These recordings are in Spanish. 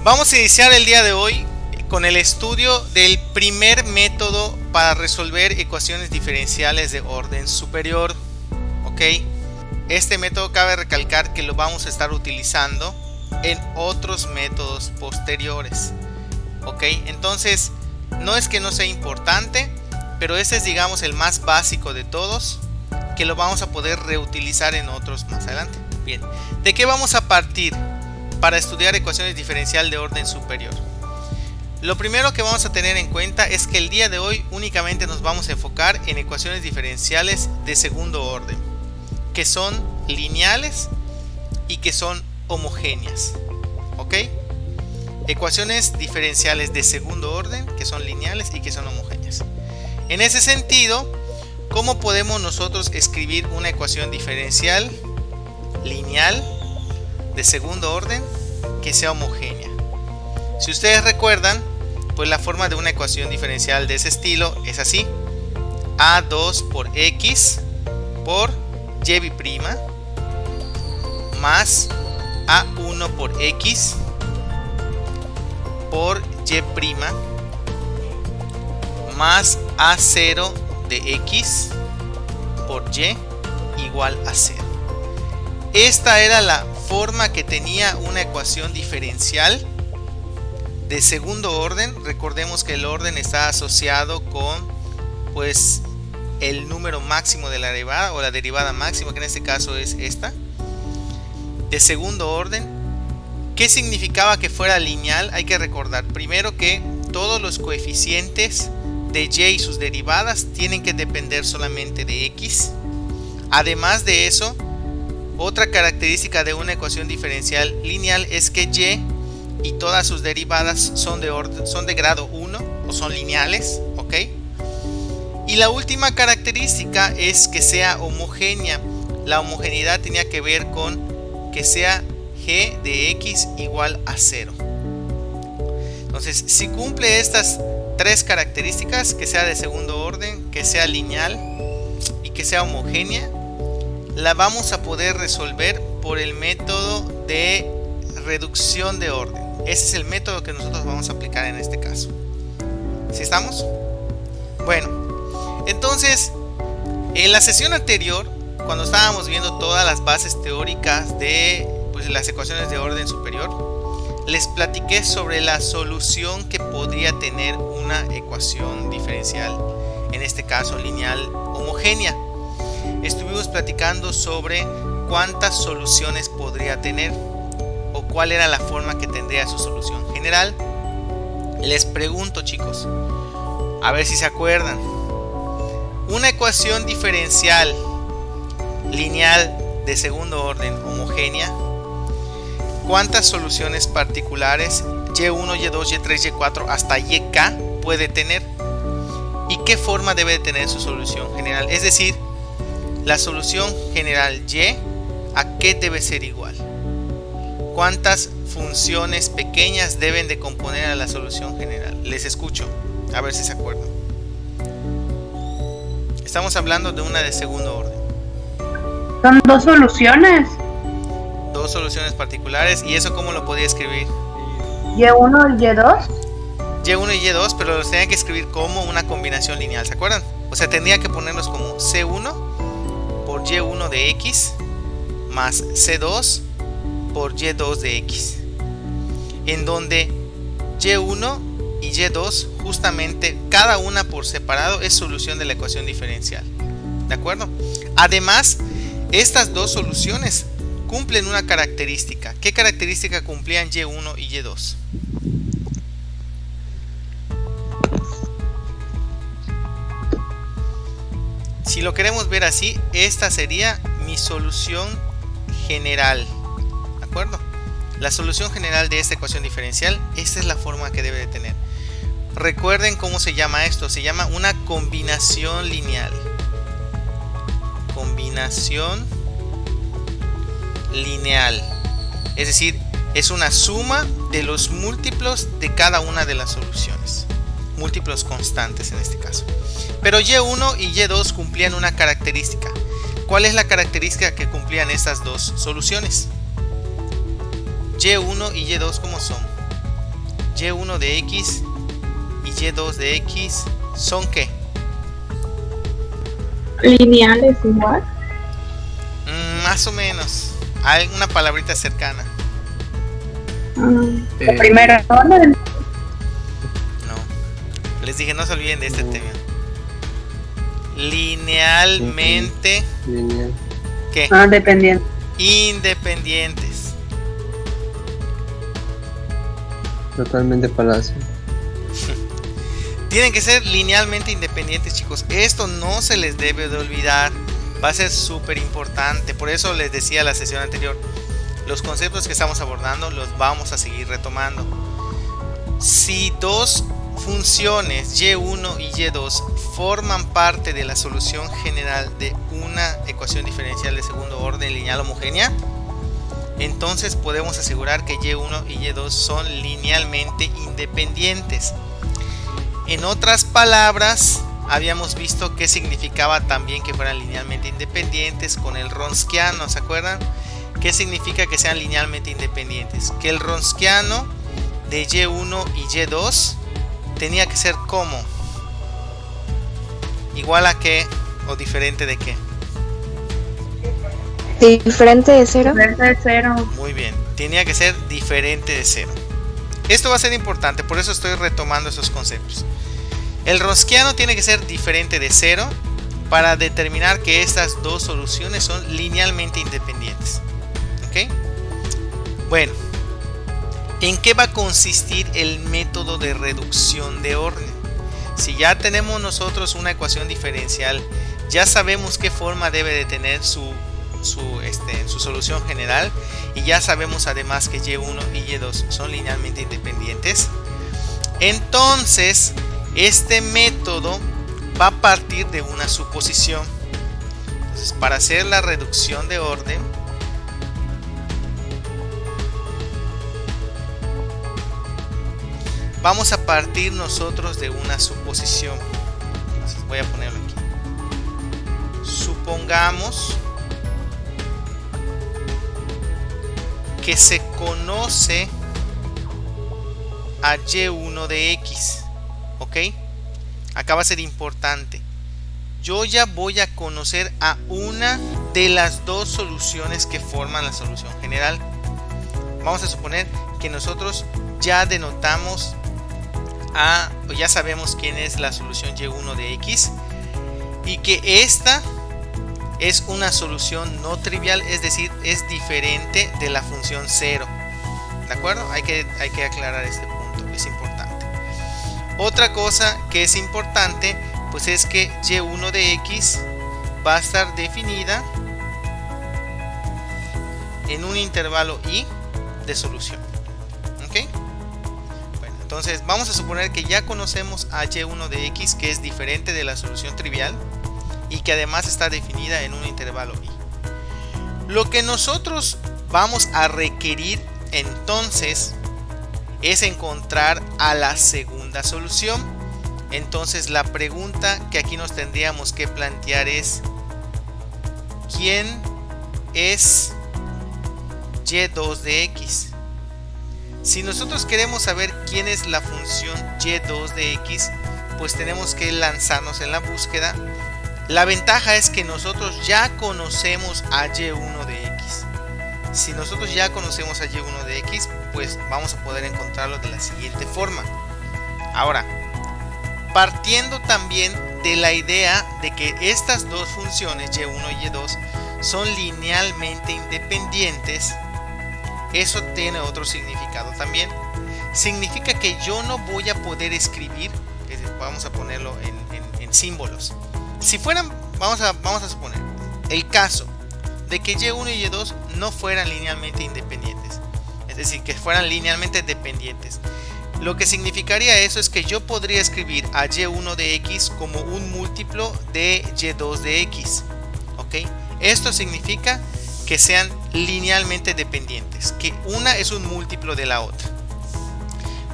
Vamos a iniciar el día de hoy con el estudio del primer método para resolver ecuaciones diferenciales de orden superior. ¿Ok? Este método cabe recalcar que lo vamos a estar utilizando en otros métodos posteriores. ¿Ok? Entonces, no es que no sea importante, pero este es, digamos, el más básico de todos, que lo vamos a poder reutilizar en otros más adelante. Bien, ¿de qué vamos a partir para estudiar ecuaciones diferenciales de orden superior? Lo primero que vamos a tener en cuenta es que el día de hoy únicamente nos vamos a enfocar en ecuaciones diferenciales de segundo orden, que son lineales y que son homogéneas. ¿Ok? Ecuaciones diferenciales de segundo orden, que son lineales y que son homogéneas. En ese sentido, ¿cómo podemos nosotros escribir una ecuación diferencial lineal de segundo orden que sea homogénea? Si ustedes recuerdan, pues la forma de una ecuación diferencial de ese estilo es así: a2 por x por y' más a1 por x por y' más a0 de x por y igual a 0. Esta era la forma que tenía una ecuación diferencial de segundo orden. Recordemos que el orden está asociado con, pues, el número máximo de la derivada o la derivada máxima, que en este caso es esta, de segundo orden. ¿Qué significaba que fuera lineal? Hay que recordar primero que todos los coeficientes de y y sus derivadas tienen que depender solamente de x. Además de eso, otra característica de una ecuación diferencial lineal es que y todas sus derivadas son de grado 1 o son lineales. ¿Ok? Y la última característica es que sea homogénea. La homogeneidad tenía que ver con que sea g de x igual a 0. Entonces, si cumple estas tres características, que sea de segundo orden, que sea lineal y que sea homogénea, la vamos a poder resolver por el método de reducción de orden. Ese es el método que nosotros vamos a aplicar en este caso. ¿Sí estamos? Bueno, entonces, en la sesión anterior, cuando estábamos viendo todas las bases teóricas de, pues, las ecuaciones de orden superior, les platiqué sobre la solución que podría tener una ecuación diferencial, en este caso lineal homogénea. Estuvimos platicando sobre cuántas soluciones podría tener o cuál era la forma que tendría su solución general. Les pregunto, chicos, a ver si se acuerdan. Una ecuación diferencial lineal de segundo orden homogénea, ¿cuántas soluciones particulares y1, y2, y3, y4 hasta yk puede tener? ¿Y qué forma debe de tener su solución general? Es decir, la solución general y, ¿a qué debe ser igual? ¿Cuántas funciones pequeñas deben de componer a la solución general? Les escucho, a ver si se acuerdan. Estamos hablando de una de segundo orden. Son dos soluciones. Dos soluciones particulares. ¿Y eso cómo lo podía escribir? Y1 y Y2. Y1 y Y2, pero los tenía que escribir como una combinación lineal, ¿se acuerdan? O sea, tendría que ponerlos como C1 por Y1 de X más C2 por Y2 de X, en donde Y1 y Y2 justamente cada una por separado es solución de la ecuación diferencial. ¿De acuerdo? Además, estas dos soluciones cumplen una característica. ¿Qué característica cumplían Y1 y Y2? Si lo queremos ver así, esta sería mi solución general. ¿De acuerdo? La solución general de esta ecuación diferencial, esta es la forma que debe de tener. Recuerden cómo se llama esto. Se llama una combinación lineal. Combinación lineal. Es decir, es una suma de los múltiplos de cada una de las soluciones. Múltiplos constantes en este caso. Pero Y1 y Y2 cumplían una característica. ¿Cuál es la característica que cumplían estas dos soluciones? Y1 y Y2, ¿cómo son? Y1 de X y Y2 de X son ¿qué? Lineales igual. Más o menos. Hay una palabrita cercana. El primero orden. No. Les dije, no se olviden de este tema. Linealmente. Lineal. ¿Qué? Dependiente. Independientes. Totalmente palacio. Tienen que ser linealmente independientes, chicos. Esto no se les debe de olvidar. Va a ser súper importante. Por eso les decía la sesión anterior, los conceptos que estamos abordando los vamos a seguir retomando. Si dos funciones y1 y y2 forman parte de la solución general de una ecuación diferencial de segundo orden lineal homogénea, entonces podemos asegurar que y1 y y2 son linealmente independientes. En otras palabras, habíamos visto qué significaba también que fueran linealmente independientes con el Wronskiano, ¿se acuerdan? ¿Qué significa que sean linealmente independientes? Que el Wronskiano de y1 y y2 tenía que ser ¿cómo? ¿Igual a qué o diferente de qué? Diferente de cero. Diferente de cero. Muy bien, tenía que ser diferente de cero. Esto va a ser importante, por eso estoy retomando esos conceptos. El Wronskiano tiene que ser diferente de cero para determinar que estas dos soluciones son linealmente independientes. ¿Ok? Bueno, ¿en qué va a consistir el método de reducción de orden? Si ya tenemos nosotros una ecuación diferencial, ya sabemos qué forma debe de tener su solución general, y ya sabemos además que y1 y y2 son linealmente independientes. Entonces este método va a partir de una suposición. Entonces, para hacer la reducción de orden, vamos a partir nosotros de una suposición. Entonces, voy a ponerlo aquí. Supongamos que se conoce a y1 de X. ¿Ok? Acá va a ser importante. Yo ya voy a conocer a una de las dos soluciones que forman la solución general. Vamos a suponer que nosotros ya denotamos o ya sabemos quién es la solución y1 de X, y que esta es una solución no trivial, es decir, es diferente de la función 0. ¿De acuerdo? Hay que aclarar este punto, es importante. Otra cosa que es importante, pues es que y1 de X va a estar definida en un intervalo I de solución. ¿Ok? Bueno, entonces vamos a suponer que ya conocemos a y1 de X, que es diferente de la solución trivial y que además está definida en un intervalo I. Lo que nosotros vamos a requerir entonces es encontrar a la segunda solución. Entonces la pregunta que aquí nos tendríamos que plantear es: ¿quién es y2 de X? Si nosotros queremos saber quién es la función y2 de X, pues tenemos que lanzarnos en la búsqueda. La ventaja es que nosotros ya conocemos a y1 de X. Si nosotros ya conocemos a y1 de X, pues vamos a poder encontrarlo de la siguiente forma. Ahora, partiendo también de la idea de que estas dos funciones y1 y y2 son linealmente independientes, eso tiene otro significado también. Significa que yo no voy a poder escribir, vamos a ponerlo en símbolos. Si fueran, vamos a suponer el caso de que y1 y y2 no fueran linealmente independientes, es decir, que fueran linealmente dependientes. Lo que significaría eso es que yo podría escribir a y1 de X como un múltiplo de y2 de X. ¿Ok? Esto significa que sean linealmente dependientes, que una es un múltiplo de la otra.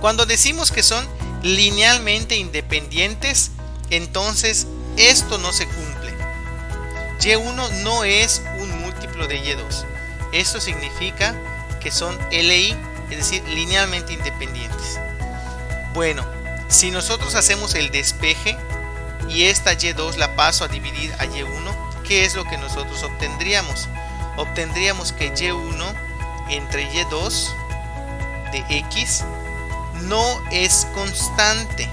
Cuando decimos que son linealmente independientes, entonces esto no se cumple. Y1 no es un múltiplo de y2. Esto significa que son LI, es decir, linealmente independientes. Bueno, si nosotros hacemos el despeje y esta y2 la paso a dividir a y1, ¿qué es lo que nosotros obtendríamos? Obtendríamos que y1 entre y2 de x no es constante.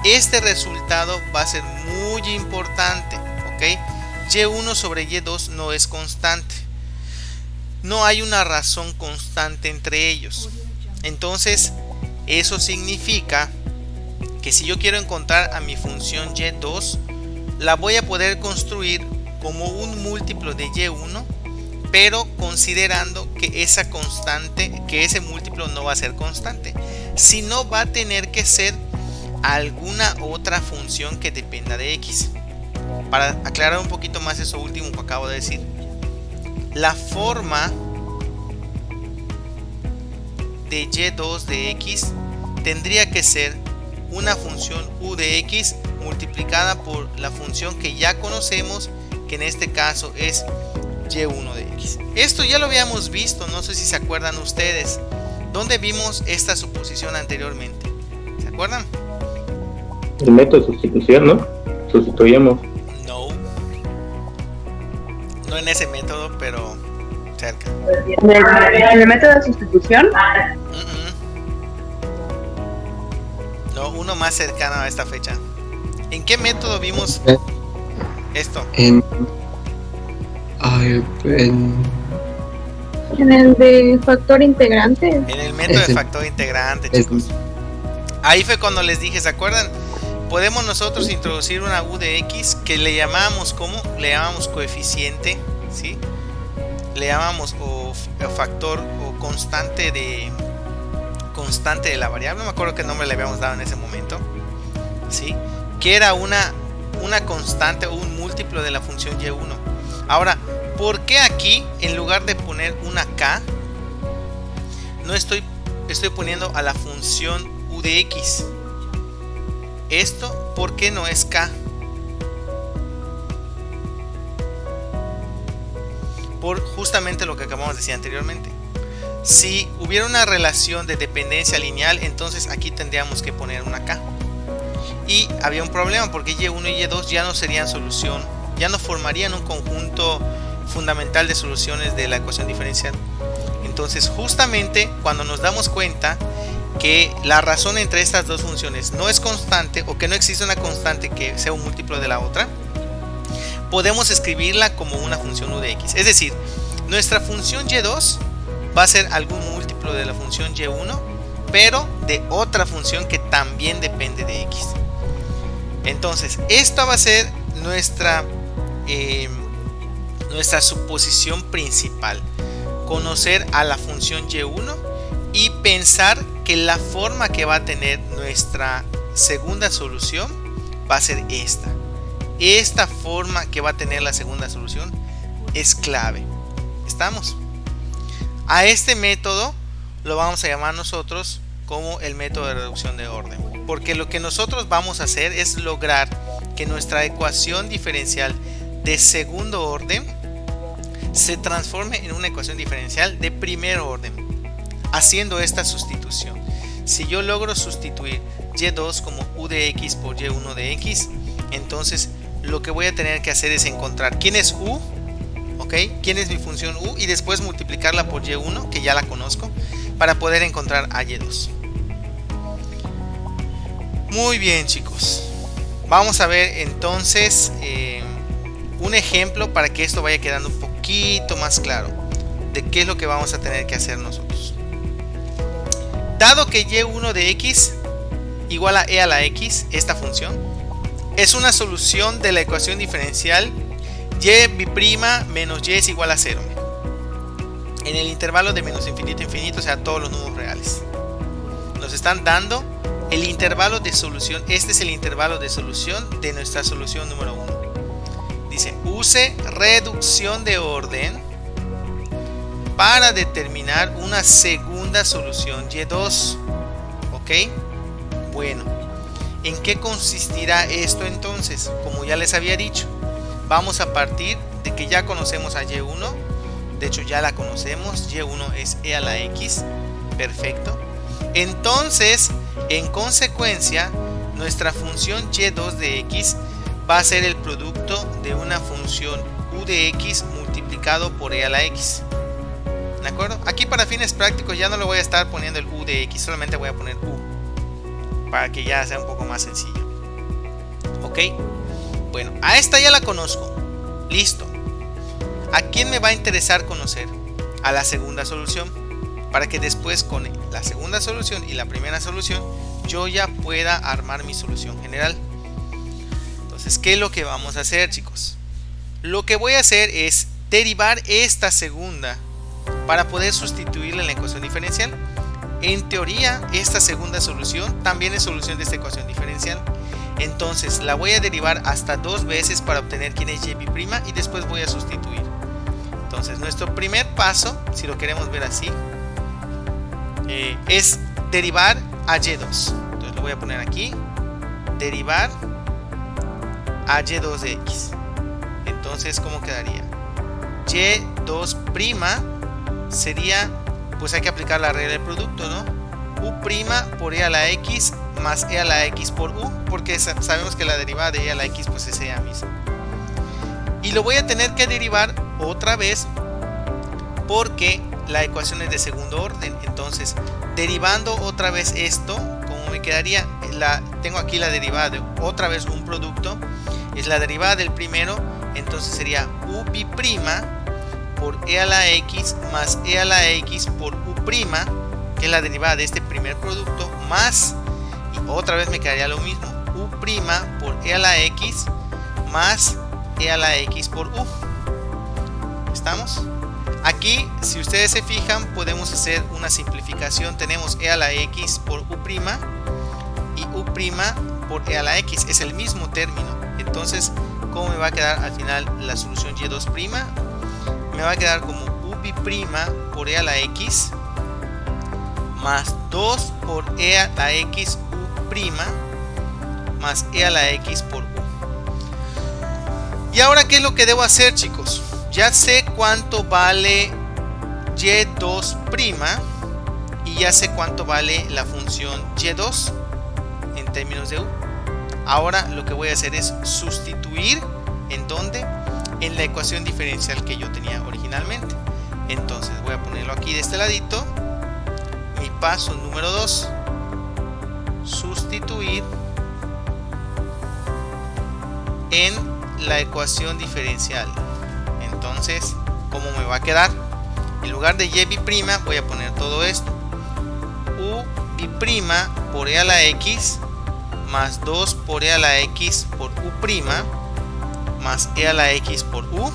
Este resultado va a ser muy importante, ¿ok? Y1 sobre y2 no es constante. No hay una razón constante entre ellos. Entonces, eso significa que si yo quiero encontrar a mi función y2, la voy a poder construir como un múltiplo de y1, pero considerando que esa constante, que ese múltiplo no va a ser constante, sino va a tener que ser alguna otra función que dependa de x. Para aclarar un poquito más eso último que acabo de decir, la forma de y2 de x tendría que ser una función u de x multiplicada por la función que ya conocemos, que en este caso es y1 de x. Esto ya lo habíamos visto, no sé si se acuerdan ustedes. ¿Dónde vimos esta suposición anteriormente? ¿Se acuerdan? El método de sustitución, ¿no? Sustituíamos. No en ese método, pero cerca. ¿En el método de sustitución? No, uno más cercano a esta fecha. ¿En qué método vimos esto? En el de factor integrante. En el método de factor integrante, chicos. Ahí fue cuando les dije, ¿se acuerdan? Podemos nosotros introducir una u de x que le llamamos, ¿cómo? Le llamamos coeficiente, ¿sí? Le llamamos o factor o constante de la variable. No me acuerdo qué nombre le habíamos dado en ese momento, ¿sí? Que era una constante o un múltiplo de la función y1. Ahora, ¿por qué aquí en lugar de poner una k no estoy poniendo a la función u de x? Esto, ¿por qué no es k? Por justamente lo que acabamos de decir anteriormente. Si hubiera una relación de dependencia lineal, entonces aquí tendríamos que poner una k. Y había un problema porque y1 y y2 ya no serían solución, ya no formarían un conjunto fundamental de soluciones de la ecuación diferencial. Entonces, justamente cuando nos damos cuenta que la razón entre estas dos funciones no es constante, o que no existe una constante que sea un múltiplo de la otra, podemos escribirla como una función u de x. Es decir, nuestra función y2 va a ser algún múltiplo de la función y1, pero de otra función que también depende de x. Entonces, esta va a ser nuestra suposición principal: conocer a la función y1 y pensar que la forma que va a tener nuestra segunda solución va a ser esta. Esta forma que va a tener la segunda solución es clave. ¿Estamos? A este método lo vamos a llamar nosotros como el método de reducción de orden, porque lo que nosotros vamos a hacer es lograr que nuestra ecuación diferencial de segundo orden se transforme en una ecuación diferencial de primer orden, haciendo esta sustitución. Si yo logro sustituir y2 como u de x por y1 de x, entonces lo que voy a tener que hacer es encontrar quién es u, ¿ok? Quién es mi función u, y después multiplicarla por y1, que ya la conozco, para poder encontrar a y2. Muy bien, chicos. Vamos a ver entonces un ejemplo para que esto vaya quedando un poquito más claro de qué es lo que vamos a tener que hacer nosotros. Dado que y1 de x igual a e a la x, esta función es una solución de la ecuación diferencial y' menos y es igual a 0 en el intervalo de menos infinito a infinito, o sea, todos los números reales. Nos están dando el intervalo de solución. Este es el intervalo de solución de nuestra solución número 1. Dice: use reducción de orden para determinar una segunda solución y2. ¿Ok? Bueno, ¿en qué consistirá esto entonces? Como ya les había dicho, vamos a partir de que ya conocemos a y1. De hecho, ya la conocemos. y1 es e a la x. Perfecto. Entonces, en consecuencia, nuestra función y2 de x va a ser el producto de una función u de x multiplicado por e a la x. ¿De acuerdo? Aquí para fines prácticos ya no le voy a estar poniendo el u de x, solamente voy a poner u, para que ya sea un poco más sencillo. ¿Ok? Bueno, a esta ya la conozco. Listo. ¿A quién me va a interesar conocer? A la segunda solución, para que después con la segunda solución y la primera solución yo ya pueda armar mi solución general. Entonces, ¿qué es lo que vamos a hacer, chicos? Lo que voy a hacer es derivar esta segunda para poder sustituirla en la ecuación diferencial. En teoría, esta segunda solución también es solución de esta ecuación diferencial. Entonces, la voy a derivar hasta 2 veces para obtener quién es y' y después voy a sustituir. Entonces, nuestro primer paso, si lo queremos ver así, es derivar a y2. Entonces, lo voy a poner aquí. Derivar a y2 de x. Entonces, ¿cómo quedaría? y2' sería, pues hay que aplicar la regla del producto, ¿no? U' por e a la x más e a la x por u, porque sabemos que la derivada de e a la x pues es ella misma. Y lo voy a tener que derivar otra vez porque la ecuación es de segundo orden. Entonces, derivando otra vez esto, ¿cómo me quedaría? Tengo aquí la derivada de otra vez un producto, es la derivada del primero, entonces sería u' por e a la x más e a la x por u', que es la derivada de este primer producto, más, y otra vez me quedaría lo mismo, u' por e a la x más e a la x por u. ¿Estamos? Aquí, si ustedes se fijan, podemos hacer una simplificación. Tenemos e a la x por u' y u' por e a la x, es el mismo término. Entonces, ¿cómo me va a quedar al final la solución y2'? Me va a quedar como u' por e a la x más 2 por e a la x u' más e a la x por u. Y ahora, ¿qué es lo que debo hacer, chicos? Ya sé cuánto vale y2' y ya sé cuánto vale la función y2 en términos de u. Ahora lo que voy a hacer es sustituir ¿en dónde? En la ecuación diferencial que yo tenía originalmente. Entonces voy a ponerlo aquí de este ladito. Mi paso número 2, sustituir en la ecuación diferencial. Entonces, ¿cómo me va a quedar? En lugar de y' voy a poner todo esto. U' por e a la x más 2 por e a la x por u' más e a la x por u,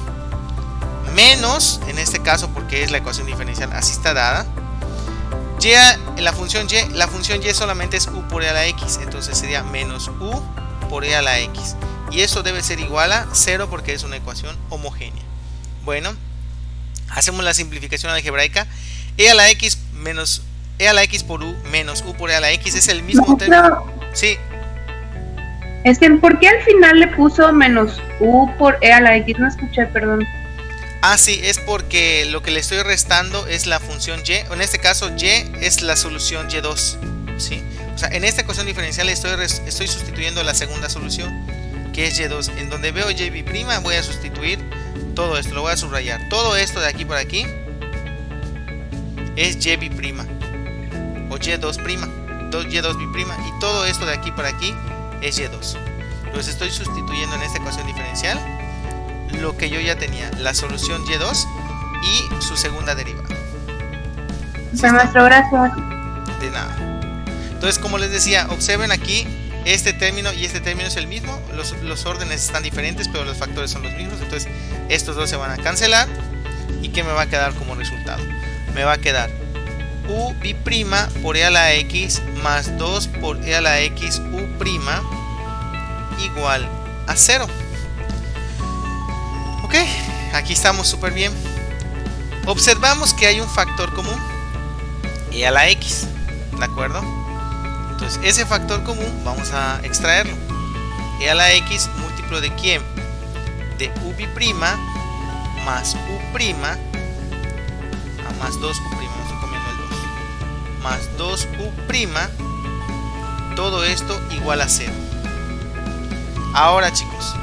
menos, en este caso porque es la ecuación diferencial, así está dada, la función y solamente es u por e a la x, entonces sería menos u por e a la x, y eso debe ser igual a 0 porque es una ecuación homogénea. Bueno, hacemos la simplificación algebraica. E a la x menos e a la x por u menos u por e a la x es el mismo término. Sí. Es que, ¿por qué al final le puso menos u por e a la x? No escuché, perdón. Ah, sí, es porque lo que le estoy restando es la función y. En este caso, y es la solución y2. ¿Sí? O sea, en esta ecuación diferencial estoy sustituyendo la segunda solución, que es y2. En donde veo y' voy a sustituir todo esto, lo voy a subrayar. Todo esto de aquí para aquí es y' o y2', y todo esto de aquí para aquí es y2. Entonces estoy sustituyendo en esta ecuación diferencial lo que yo ya tenía, la solución y2 y su segunda derivada. ¿Sí, maestro? Gracias. De nada. Entonces, como les decía, observen aquí este término y este término es el mismo, los órdenes están diferentes pero los factores son los mismos, entonces estos dos se van a cancelar. ¿Y qué me va a quedar como resultado? Me va a quedar u' por e a la x más 2 por e a la x u' igual a 0. Ok, aquí estamos súper bien. Observamos que hay un factor común, e a la x, ¿de acuerdo? Entonces ese factor común vamos a extraerlo. E a la x múltiplo de quién? De u' más u' más 2u', más 2u', todo esto igual a 0. Ahora, chicos,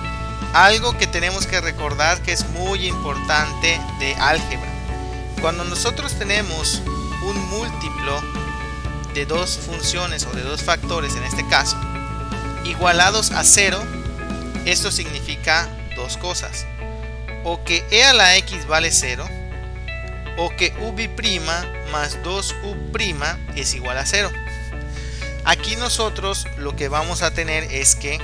algo que tenemos que recordar que es muy importante de álgebra. Cuando nosotros tenemos un múltiplo de dos funciones o de dos factores, en este caso, igualados a 0, esto significa dos cosas: o que e a la x vale 0, o que u' más 2u' es igual a 0. Aquí nosotros lo que vamos a tener es que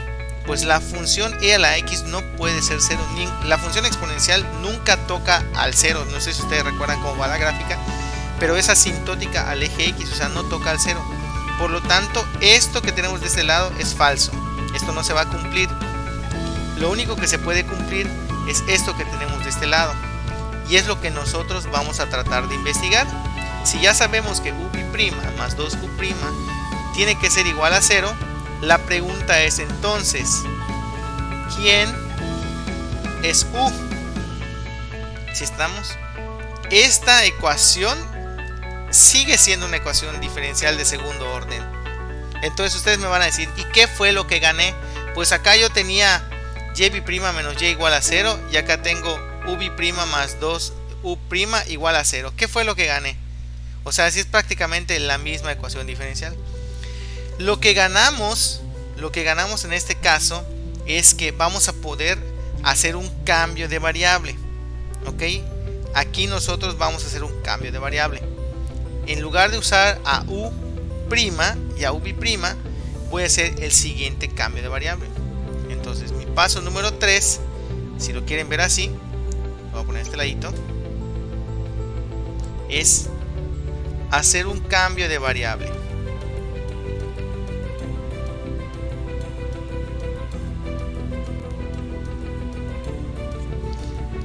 pues la función e a la x no puede ser 0, la función exponencial nunca toca al 0. No sé si ustedes recuerdan cómo va la gráfica, pero es asintótica al eje x, o sea, no toca al 0. Por lo tanto, esto que tenemos de este lado es falso, esto no se va a cumplir. Lo único que se puede cumplir es esto que tenemos de este lado, y es lo que nosotros vamos a tratar de investigar. Si ya sabemos que u' más 2u' tiene que ser igual a 0, la pregunta es entonces, ¿quién es u? Si estamos, esta ecuación sigue siendo una ecuación diferencial de segundo orden. Entonces ustedes me van a decir, ¿y qué fue lo que gané? Pues acá yo tenía y' menos y igual a 0, y acá tengo u' más 2u' igual a 0. ¿Qué fue lo que gané? O sea, si es prácticamente la misma ecuación diferencial. Lo que ganamos en este caso es que vamos a poder hacer un cambio de variable. ¿Ok? Aquí nosotros vamos a hacer un cambio de variable. En lugar de usar a u' y a u', voy a hacer el siguiente cambio de variable. Entonces mi paso número 3, si lo quieren ver así, lo voy a poner a este ladito, es hacer un cambio de variable.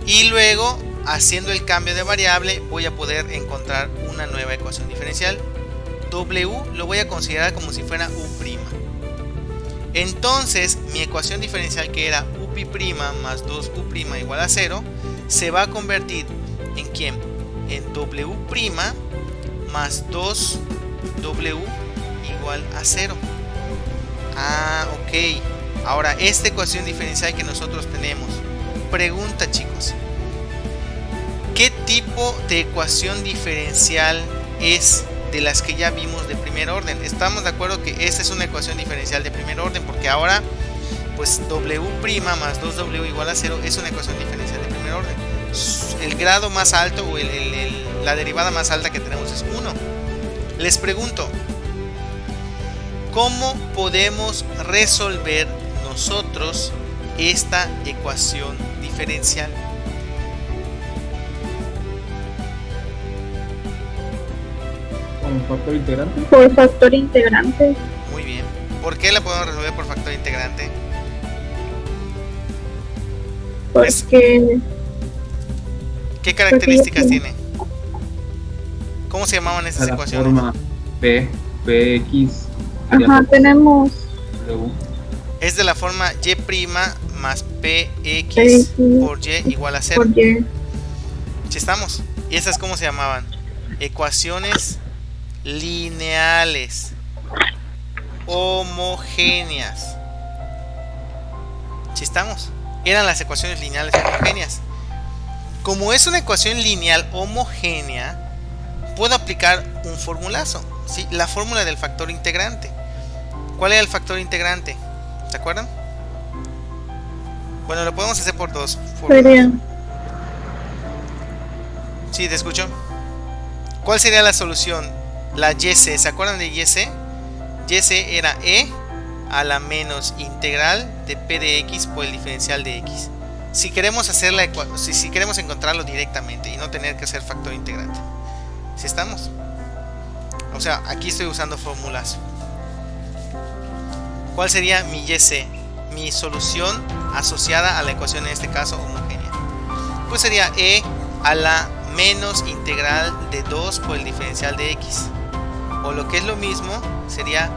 Y luego, haciendo el cambio de variable, voy a poder encontrar una nueva ecuación diferencial. W lo voy a considerar como si fuera u'. Entonces, mi ecuación diferencial, que era u' más 2u' igual a 0, se va a convertir ¿en quién? En w' más 2w igual a 0. Ah, ok. Ahora, esta ecuación diferencial que nosotros tenemos. Pregunta, chicos, ¿qué tipo de ecuación diferencial es de las que ya vimos de primer orden? Estamos de acuerdo que esta es una ecuación diferencial de primer orden, porque ahora pues w' más 2w igual a 0 es una ecuación diferencial de primer orden. El grado más alto o la derivada más alta que tenemos es 1. Les pregunto, ¿cómo podemos resolver nosotros esta ecuación diferencial? ¿Con factor integrante? Por factor integrante. Muy bien. ¿Por qué la podemos resolver por factor integrante? Porque ¿Qué características tiene? ¿Cómo se llamaban esas La ecuaciones? forma px. ajá, tenemos W. Es de la forma y' más px X por y igual a 0. por y. ¿Sí estamos? ¿Y esas cómo se llamaban? Ecuaciones lineales homogéneas. ¿Sí estamos? Eran las ecuaciones lineales homogéneas. Como es una ecuación lineal homogénea, puedo aplicar un formulazo, ¿sí? La fórmula del factor integrante. ¿Cuál era el factor integrante? ¿Se acuerdan? Bueno, lo podemos hacer por dos fórmulas. Sería Sí, te escucho. ¿Cuál sería la solución? La YC, ¿se acuerdan de YC? YC era E a la menos integral de P de X por el diferencial de X. Si queremos hacer la si queremos encontrarlo directamente y no tener que hacer factor integrante. ¿Sí estamos? O sea, aquí estoy usando fórmulas. ¿Cuál sería mi YC? Mi solución asociada a la ecuación, en este caso homogénea. Pues sería E a la menos integral de 2 por el diferencial de X. O lo que es lo mismo, sería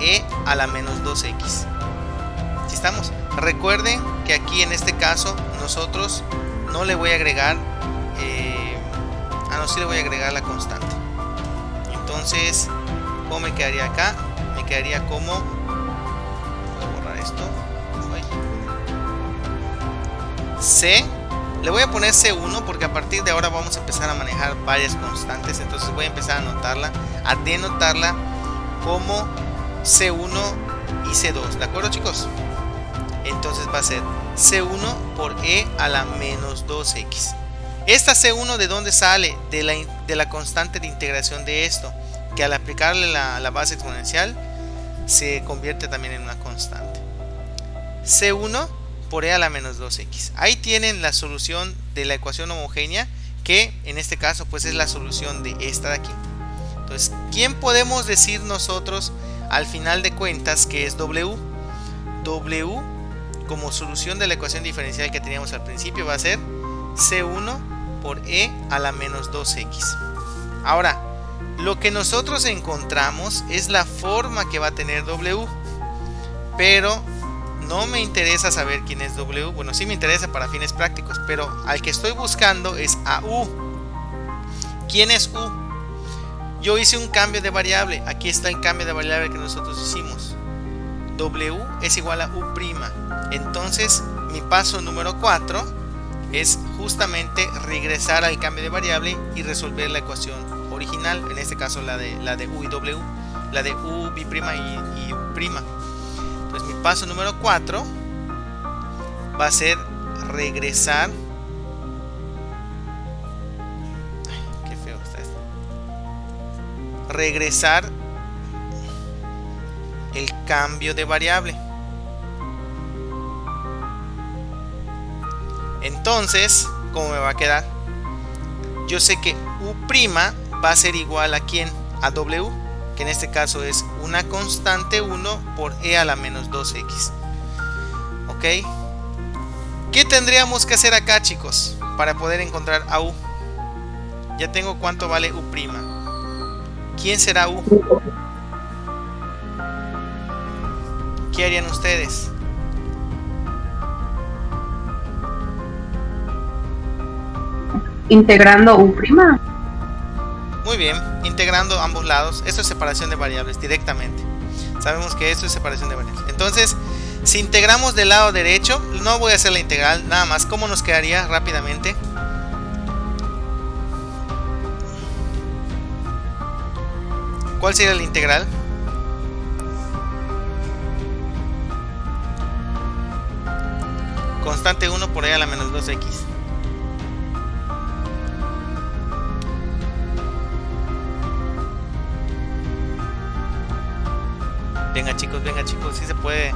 E a la menos 2X. ¿Sí estamos? Recuerden que aquí en este caso nosotros no le voy a agregar sí le voy a agregar la constante. Entonces, ¿cómo me quedaría acá? Me quedaría como... Voy a borrar esto. C. Le voy a poner C1 porque a partir de ahora vamos a empezar a manejar varias constantes. Entonces voy a empezar a anotarla, a denotarla como C1 y C2. ¿De acuerdo, chicos? Entonces va a ser C1 por E a la menos 2X. Esta C1 ¿de dónde sale? De la constante de integración de esto, que al aplicarle la base exponencial se convierte también en una constante. C1 por E a la menos 2X. Ahí tienen la solución de la ecuación homogénea, que en este caso pues es la solución de esta de aquí. Entonces, ¿quién podemos decir nosotros al final de cuentas que es W? W como solución de la ecuación diferencial que teníamos al principio va a ser C1 por E a la menos 2X. Ahora, lo que nosotros encontramos es la forma que va a tener W, pero no me interesa saber quién es W. Bueno, sí me interesa para fines prácticos, pero al que estoy buscando es a U. ¿Quién es U? Yo hice un cambio de variable. Aquí está el cambio de variable que nosotros hicimos. W es igual a U'. Entonces, mi paso número 4 es justamente regresar al cambio de variable y resolver la ecuación original. En este caso la de U y W. La de U' y U'. Entonces mi paso número 4 va a ser regresar. Ay, qué feo está esto. Regresar el cambio de variable. Entonces, ¿cómo me va a quedar? Yo sé que U' va a ser igual a ¿quién? A W, que en este caso es una constante 1 por E a la menos 2X. ¿Ok? ¿Qué tendríamos que hacer acá, chicos, para poder encontrar a U? Ya tengo cuánto vale U'. ¿Quién será U? ¿Qué harían ustedes? Integrando U'. Muy bien, integrando ambos lados. Esto es separación de variables directamente. Sabemos que esto es separación de variables. Entonces, si integramos del lado derecho, no voy a hacer la integral, nada más. ¿Cómo nos quedaría rápidamente? ¿Cuál sería la integral? Constante 1 por E a la menos 2X. Venga chicos, sí se puede.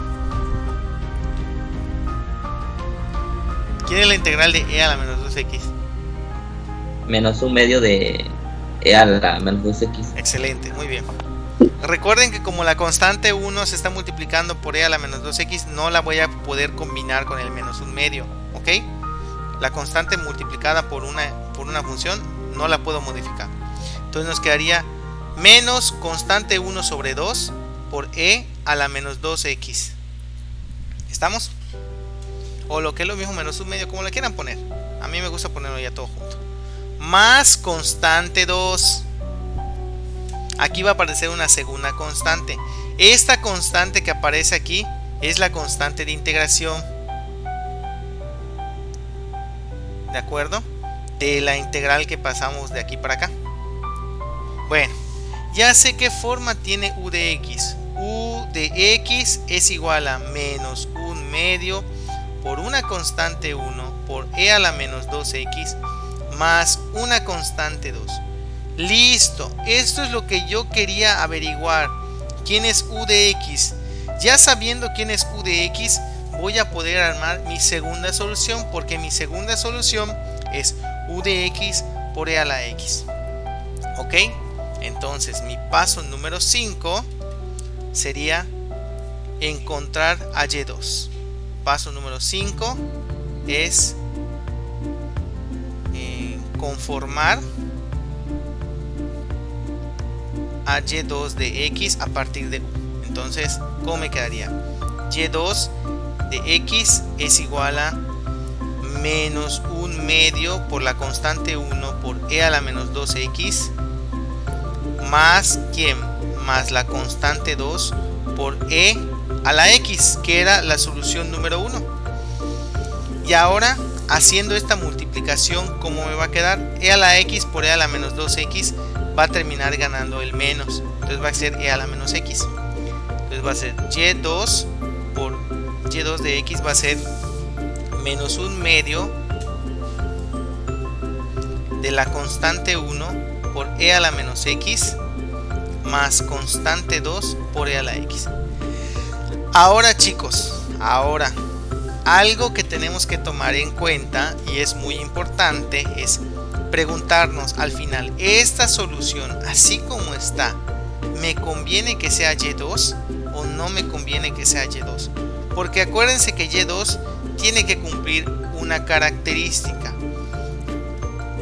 ¿Quién es la integral de E a la menos 2X? Menos un medio de E a la menos 2X. Excelente, muy bien. Recuerden que como la constante 1 se está multiplicando por E a la menos 2X, no la voy a poder combinar con el menos un medio, ¿ok? La constante multiplicada por una función no la puedo modificar. Entonces nos quedaría menos constante 1 sobre 2 por E a la menos 2X. ¿Estamos? O lo que es lo mismo, menos un medio, como le quieran poner. A mí me gusta ponerlo ya todo junto. Más constante 2. Aquí va a aparecer una segunda constante. Esta constante que aparece aquí es la constante de integración. ¿De acuerdo? De la integral que pasamos de aquí para acá. Bueno, ya sé qué forma tiene U de X. U de X es igual a menos un medio por una constante 1 por E a la menos 2X más una constante 2. Listo, esto es lo que yo quería averiguar. ¿Quién es U de X? Ya sabiendo quién es U de X, voy a poder armar mi segunda solución, porque mi segunda solución es U de X por E a la X. ¿Ok? Entonces mi paso número 5 sería encontrar a Y2. Paso número 5 es conformar a Y2 de X a partir de U. Entonces, ¿cómo me quedaría? Y2 de X es igual a menos un medio por la constante 1 por E a la menos 2X más ¿quién? Más la constante 2 por e a la x, que era la solución número 1. Y ahora, haciendo esta multiplicación, ¿cómo me va a quedar? E a la x por e a la menos 2x va a terminar ganando el menos. Entonces va a ser e a la menos x. Entonces va a ser y2 por y2 de x va a ser menos 1/2 de la constante 1 por e a la menos x más constante 2 por e a la x. Ahora, chicos, algo que tenemos que tomar en cuenta y es muy importante es preguntarnos al final, ¿esta solución así como está me conviene que sea y2 o no me conviene que sea y2? Porque acuérdense que y2 tiene que cumplir una característica.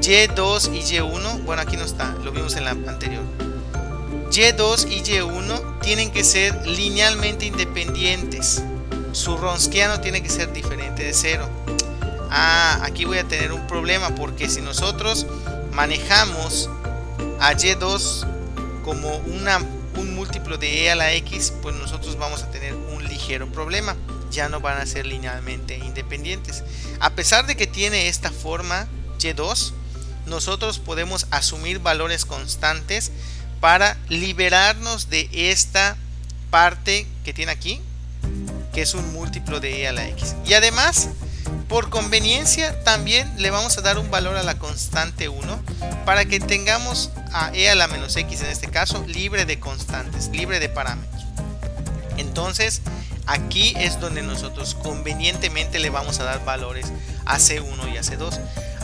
Y2 y y1, bueno, aquí no está, lo vimos en la anterior. Y2 y y1 tienen que ser linealmente independientes. Su Wronskiano tiene que ser diferente de 0. Aquí voy a tener un problema, porque si nosotros manejamos a y2 como un múltiplo de e a la x, pues nosotros vamos a tener un ligero problema. Ya no van a ser linealmente independientes. A pesar de que tiene esta forma y2, nosotros podemos asumir valores constantes para liberarnos de esta parte que tiene aquí, que es un múltiplo de e a la x. Y además, por conveniencia, también le vamos a dar un valor a la constante 1 para que tengamos a e a la menos x, en este caso, libre de constantes, libre de parámetros. Entonces, aquí es donde nosotros convenientemente le vamos a dar valores a C1 y a C2.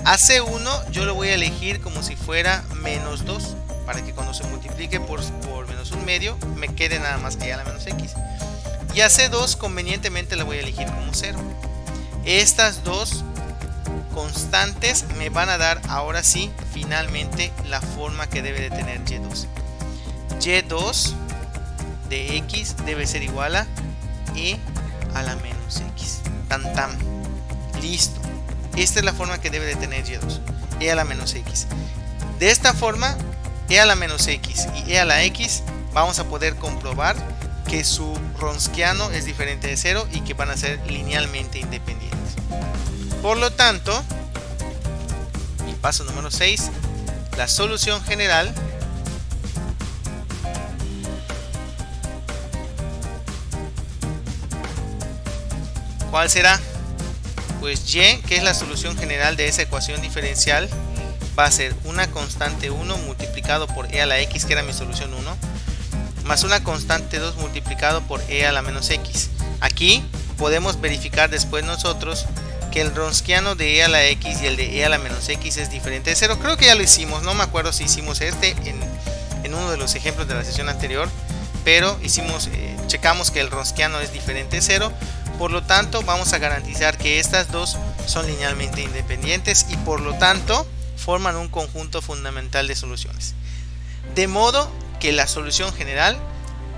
A C1 yo lo voy a elegir como si fuera menos 2, para que cuando se multiplique por menos 1/2 me quede nada más e a la menos x. Y a C2 convenientemente la voy a elegir como 0. Estas dos constantes me van a dar ahora sí finalmente la forma que debe de tener y2. Y2 de x debe ser igual a e a la menos x. Tan tan. Listo. Esta es la forma que debe de tener y2. E a la menos x. De esta forma, e a la menos x y e a la x vamos a poder comprobar que su Wronskiano es diferente de 0 y que van a ser linealmente independientes. Por lo tanto, y paso número 6, la solución general ¿cuál será? Pues y, que es la solución general de esa ecuación diferencial, va a ser una constante 1 multiplicado por e a la x, que era mi solución 1, más una constante 2 multiplicado por e a la menos x. Aquí podemos verificar después nosotros que el Wronskiano de e a la x y el de e a la menos x es diferente de 0. Creo que ya lo hicimos, no me acuerdo si hicimos en uno de los ejemplos de la sesión anterior, pero checamos que el Wronskiano es diferente de 0. Por lo tanto, vamos a garantizar que estas dos son linealmente independientes y por lo tanto forman un conjunto fundamental de soluciones. De modo que la solución general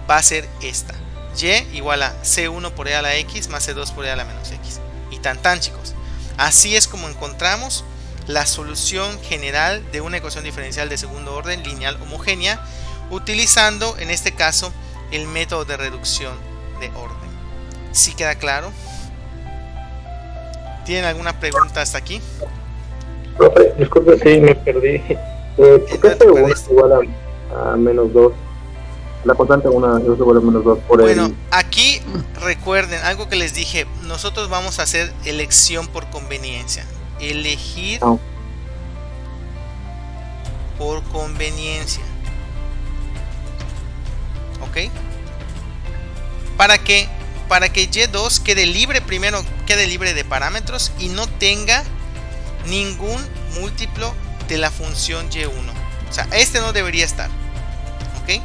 va a ser esta: y igual a c1 por e a la x más c2 por e a la menos x. Y tan tan, chicos. Así es como encontramos la solución general de una ecuación diferencial de segundo orden lineal homogénea, utilizando en este caso el método de reducción de orden. ¿Sí queda claro? ¿Tienen alguna pregunta hasta aquí? Profe, disculpe si me perdí. ¿Por qué C1 es igual a menos 2? La constante 1 es igual a menos 2 por Bueno, aquí recuerden algo que les dije. Nosotros vamos a hacer elección por conveniencia. Elegir por conveniencia. ¿Ok? Para que y2 quede libre, primero quede libre de parámetros y no tenga ningún múltiplo de la función y1. O sea, este no debería estar. ¿Ok?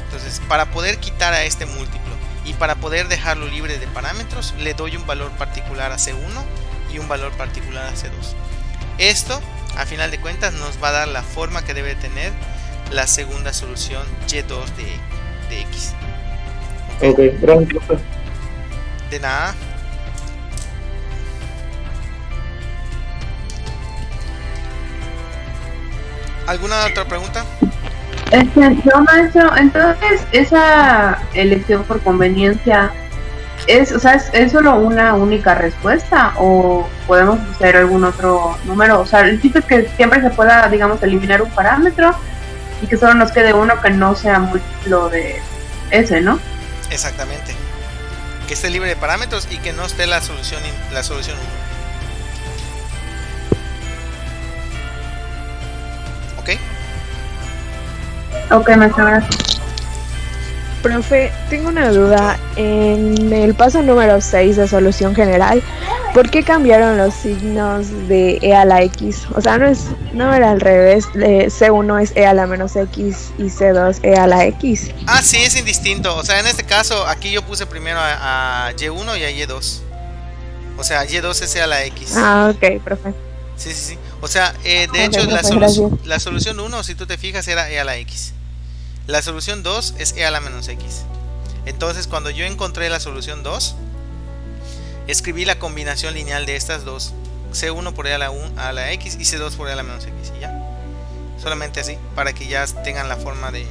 Entonces, para poder quitar a este múltiplo y para poder dejarlo libre de parámetros, le doy un valor particular a C1 y un valor particular a C2. Esto, a final de cuentas, nos va a dar la forma que debe tener la segunda solución y2 de x. Ok, gracias. De nada. ¿Alguna otra pregunta? Yo, maestro, entonces esa elección por conveniencia es solo una única respuesta o podemos hacer algún otro número. O sea, el chiste es que siempre se pueda, digamos, eliminar un parámetro y que solo nos quede uno que no sea múltiplo de ese, ¿no? Exactamente. Que esté libre de parámetros y que no esté la solución 1. ¿Ok? Ok, maestro, gracias. Profe, tengo una duda. En el paso número 6 de solución general, ¿por qué cambiaron los signos de e a la x? O sea, no era al revés. C1 es e a la menos x y C2 e a la x. Ah, sí, es indistinto. O sea, en este caso, aquí yo puse primero a Y1 y a Y2. O sea, Y2 es e a la x. Ah, ok, profe. Sí. O sea, de hecho, la solución 1, si tú te fijas, era e a la x. La solución 2 es e a la menos x. Entonces, cuando yo encontré la solución 2, escribí la combinación lineal de estas dos. C1 por e a la x y C2 por e a la menos x. Y ya. Solamente así, para que ya tengan la forma de...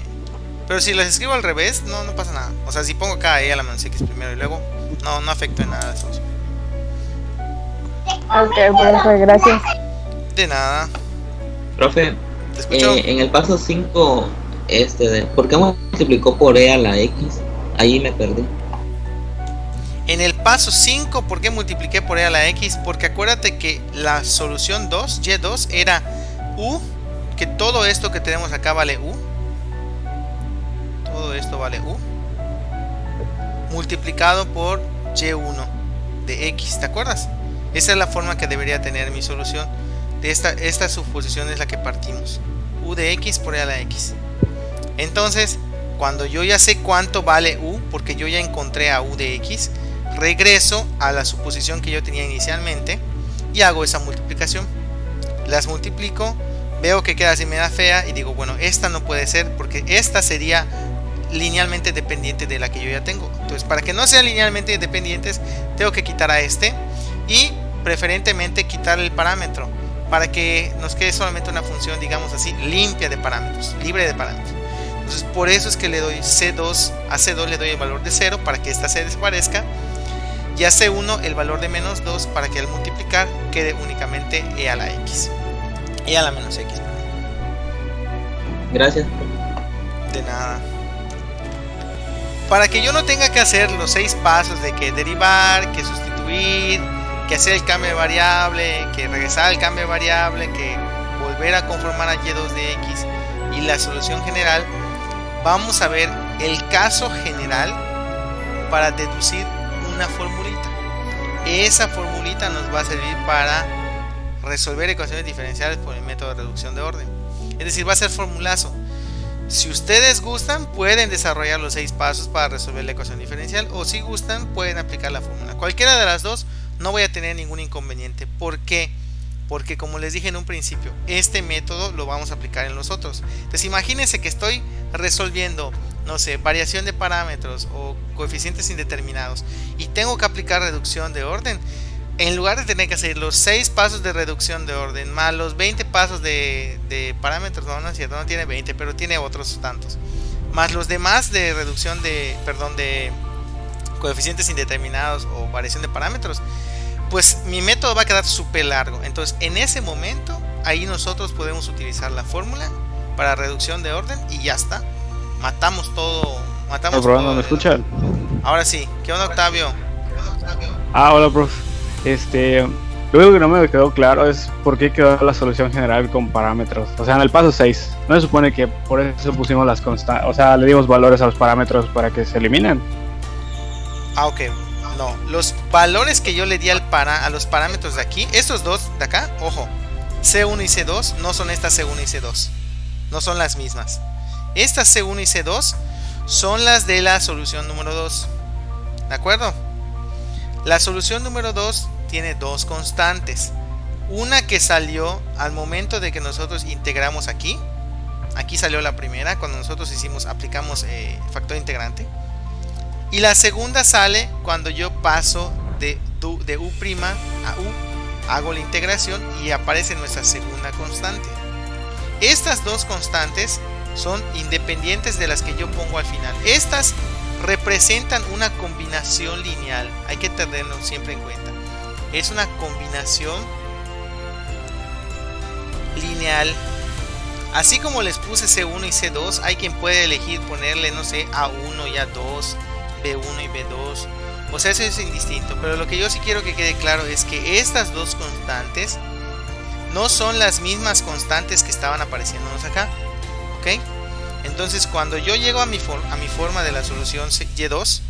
Pero si las escribo al revés, no pasa nada. O sea, si pongo acá e a la menos x primero y luego, no afecta en nada la solución. Ok, profe, gracias. De nada. Profe, ¿Te escucho? en el paso 5, ¿por qué multiplicó por e a la x? Ahí me perdí. En el paso 5, ¿por qué multipliqué por e a la x? Porque acuérdate que la solución 2, y2, era u, que todo esto que tenemos acá vale u. Todo esto vale u. Multiplicado por y1 de x, ¿te acuerdas? Esa es la forma que debería tener mi solución. De esta suposición es la que partimos. U de x por e a la x. Entonces, cuando yo ya sé cuánto vale u, porque yo ya encontré a u de x, regreso a la suposición que yo tenía inicialmente y hago esa multiplicación. Las multiplico, veo que queda así media fea y digo, bueno, esta no puede ser porque esta sería linealmente dependiente de la que yo ya tengo. Entonces, para que no sean linealmente independientes, tengo que quitar a este y preferentemente quitar el parámetro para que nos quede solamente una función, digamos así, limpia de parámetros, libre de parámetros. Entonces, por eso es que le doy C2, a C2 le doy el valor de 0 para que esta se desaparezca, y a C1 el valor de menos 2 para que al multiplicar quede únicamente e a la x, e a la menos x. Gracias. De nada. Para que yo no tenga que hacer los 6 pasos de que derivar, que sustituir, que hacer el cambio de variable, que regresar al cambio de variable, que volver a conformar a y2 de x y la solución general, vamos a ver el caso general para deducir una formulita. Esa formulita nos va a servir para resolver ecuaciones diferenciales por el método de reducción de orden. Es decir, va a ser formulazo. Si ustedes gustan, pueden desarrollar los 6 pasos para resolver la ecuación diferencial, o si gustan, pueden aplicar la fórmula. Cualquiera de las dos, no voy a tener ningún inconveniente. ¿Por qué? Porque, como les dije en un principio, este método lo vamos a aplicar en los otros. Entonces, imagínense que estoy resolviendo, no sé, variación de parámetros o coeficientes indeterminados y tengo que aplicar reducción de orden. En lugar de tener que hacer los 6 pasos de reducción de orden más los 20 pasos de parámetros, no es cierto, no tiene 20, pero tiene otros tantos, más los demás de reducción de coeficientes indeterminados o variación de parámetros, pues mi método va a quedar súper largo. Entonces, en ese momento, ahí nosotros podemos utilizar la fórmula para reducción de orden y ya está. Matamos todo. ¿Me escuchan? Ahora sí. ¿Qué onda, Octavio? Hola, prof. Lo único que no me quedó claro es por qué quedó la solución general con parámetros. O sea, en el paso 6, ¿no se supone que por eso pusimos las constantes? O sea, le dimos valores a los parámetros para que se eliminen. Ah, ok. No, los valores que yo le di a los parámetros de aquí, estos dos de acá, ojo, C1 y C2 no son estas C1 y C2. No son las mismas. Estas C1 y C2 son las de la solución número 2. ¿De acuerdo? La solución número 2 tiene dos constantes. Una que salió al momento de que nosotros integramos aquí. Aquí salió la primera, cuando nosotros aplicamos factor integrante. Y la segunda sale cuando yo paso de u' a u, hago la integración y aparece nuestra segunda constante. Estas dos constantes son independientes de las que yo pongo al final. Estas representan una combinación lineal, hay que tenerlo siempre en cuenta. Es una combinación lineal. Así como les puse C1 y C2, hay quien puede elegir ponerle, no sé, A1 y A2, B1 y B2. O sea, eso es indistinto. Pero lo que yo sí quiero que quede claro es que estas dos constantes no son las mismas constantes que estaban apareciéndonos acá. ¿Ok? Entonces, cuando yo llego a mi forma de la solución Y2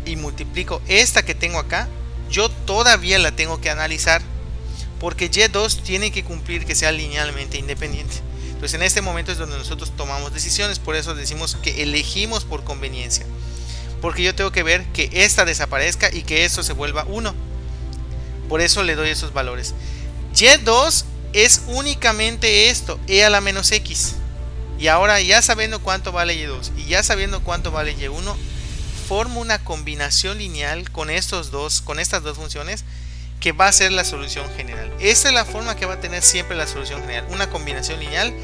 y multiplico esta que tengo acá, yo todavía la tengo que analizar, porque Y2 tiene que cumplir que sea linealmente independiente. Entonces en este momento es donde nosotros tomamos decisiones. Por eso decimos que elegimos por conveniencia, porque yo tengo que ver que esta desaparezca y que esto se vuelva 1. Por eso le doy esos valores. Y2 es únicamente esto, e a la menos x. Y ahora, ya sabiendo cuánto vale Y2 y ya sabiendo cuánto vale Y1, formo una combinación lineal con estas dos funciones, que va a ser la solución general. Esta es la forma que va a tener siempre la solución general, una combinación lineal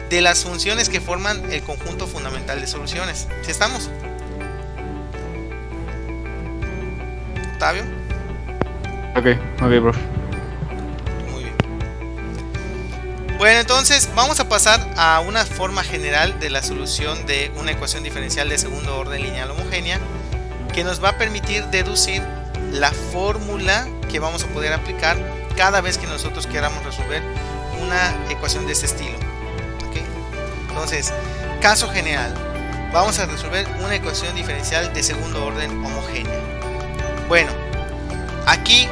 de las funciones que forman el conjunto fundamental de soluciones. ¿Sí estamos? ¿Octavio? Ok, profe. Muy bien. Bueno, entonces vamos a pasar a una forma general de la solución de una ecuación diferencial de segundo orden lineal homogénea, que nos va a permitir deducir la fórmula que vamos a poder aplicar cada vez que nosotros queramos resolver una ecuación de este estilo. ¿Okay? Entonces, caso general, vamos a resolver una ecuación diferencial de segundo orden homogénea. Bueno, aquí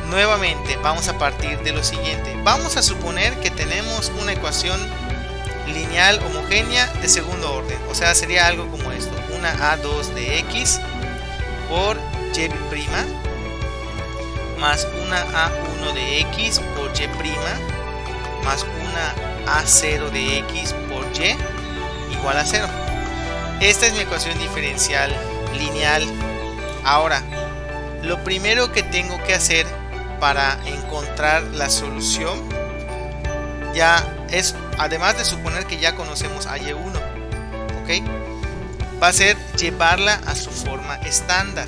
nuevamente vamos a partir de lo siguiente. Vamos a suponer que tenemos una ecuación lineal homogénea de segundo orden, o sea, sería algo como esto: una A2 de x por y' más una A1 de x por y' más una A0 de x por y igual a 0. Esta es mi ecuación diferencial lineal. Ahora, lo primero que tengo que hacer para encontrar la solución ya es, además de suponer que ya conocemos a Y1, ¿ok?, va a ser llevarla a su forma estándar.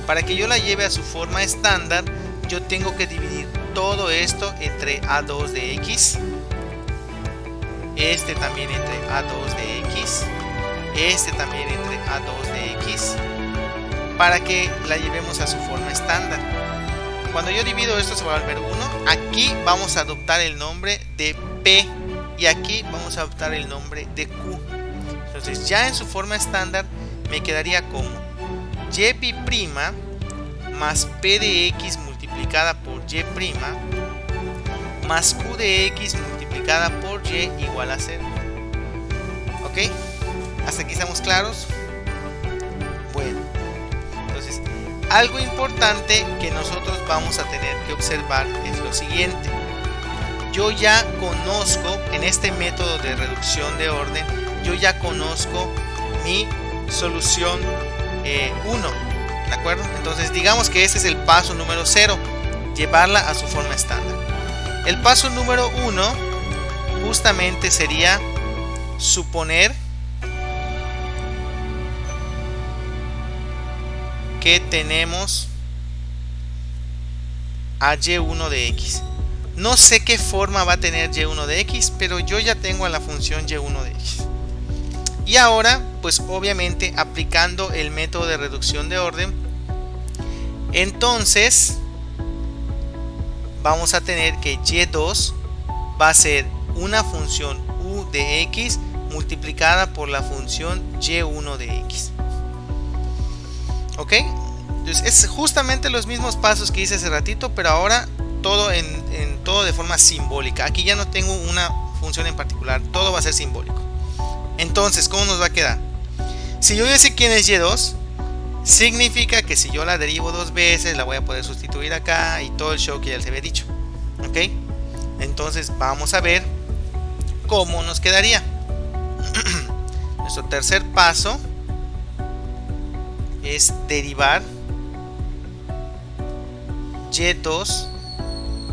Para que yo la lleve a su forma estándar, yo tengo que dividir todo esto entre A2 de x, este también entre A2 de x, este también entre A2 de x, para que la llevemos a su forma estándar. Cuando yo divido esto se va a volver 1. Aquí vamos a adoptar el nombre de P y aquí vamos a adoptar el nombre de Q. Entonces ya en su forma estándar me quedaría como y' más P de x multiplicada por y' más Q de x multiplicada por y igual a 0. ¿Ok? ¿Hasta aquí estamos claros? Bueno, entonces algo importante que nosotros vamos a tener que observar es lo siguiente. Yo ya conozco, en este método de reducción de orden, yo ya conozco mi solución 1, ¿de acuerdo? Entonces digamos que este es el paso número 0, llevarla a su forma estándar. El paso número 1 justamente sería suponer que tenemos a y1 de x. No sé qué forma va a tener y1 de x, pero yo ya tengo a la función y1 de x. Y ahora, pues obviamente aplicando el método de reducción de orden, entonces vamos a tener que y2 va a ser una función u de x multiplicada por la función y1 de x. ¿Ok? Entonces es justamente los mismos pasos que hice hace ratito, pero ahora todo todo de forma simbólica. Aquí ya no tengo una función en particular, todo va a ser simbólico. Entonces, ¿cómo nos va a quedar? Si yo ya sé quién es y2, significa que si yo la derivo dos veces, la voy a poder sustituir acá y todo el show que ya les había dicho. ¿Ok? Entonces vamos a ver cómo nos quedaría. Nuestro tercer paso es derivar y2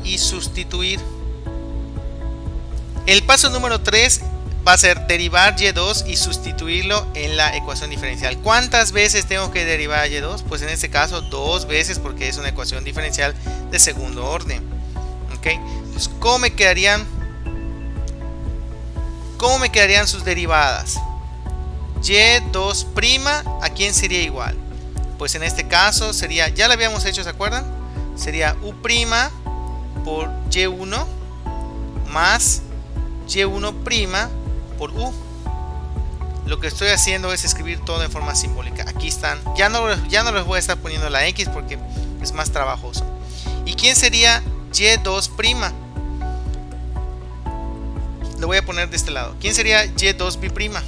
y sustituir. El paso número 3 va a ser derivar y2 y sustituirlo en la ecuación diferencial. ¿Cuántas veces tengo que derivar a y2? Pues en este caso 2 veces, porque es una ecuación diferencial de segundo orden. ¿Ok? Entonces, ¿cómo me quedarían sus derivadas? y2', ¿a quién sería igual? Pues en este caso sería, ya lo habíamos hecho, ¿se acuerdan? Sería u' por y1 más y1' por u. Lo que estoy haciendo es escribir todo en forma simbólica. Aquí están. Ya no les voy a estar poniendo la x porque es más trabajoso. ¿Y quién sería y2'? Lo voy a poner de este lado. ¿Quién sería y2'?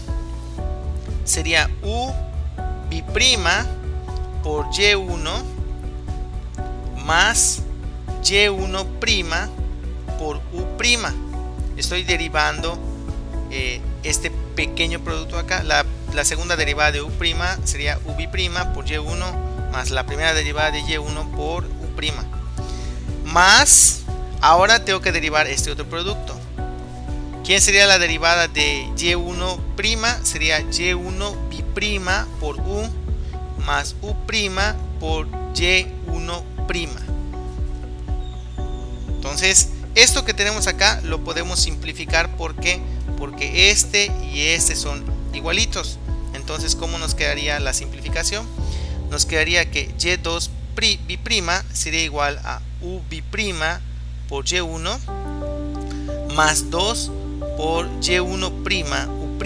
Sería u b' por y1 más y1' por u'. Estoy derivando este pequeño producto acá. La segunda derivada de u' sería u b' por y1 más la primera derivada de y1 por u'. Más, ahora tengo que derivar este otro producto. ¿Quién sería la derivada de y1'? Sería y1 b' por u más u' por y1'. Entonces, esto que tenemos acá lo podemos simplificar. ¿Por qué? Porque este y este son igualitos. Entonces, ¿cómo nos quedaría la simplificación? Nos quedaría que y2' sería igual a u b' por y1 más 2 por y1' u'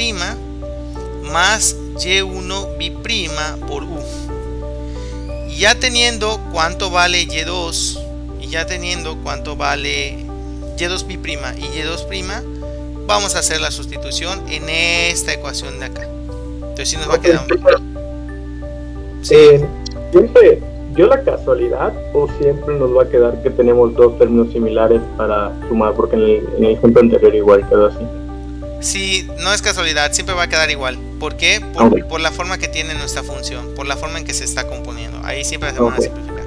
más y1 b' por u. Y ya teniendo cuánto vale y2 y ya teniendo cuánto vale y2' y y2', vamos a hacer la sustitución en esta ecuación de acá. Entonces sí nos va a quedar siempre dio la casualidad o siempre nos va a quedar que tenemos dos términos similares para sumar, porque en el ejemplo anterior igual quedó así. Sí, no es casualidad, siempre va a quedar igual. ¿Por qué? Por la forma que tiene nuestra función, por la forma en que se está componiendo. Ahí siempre se van a simplificar.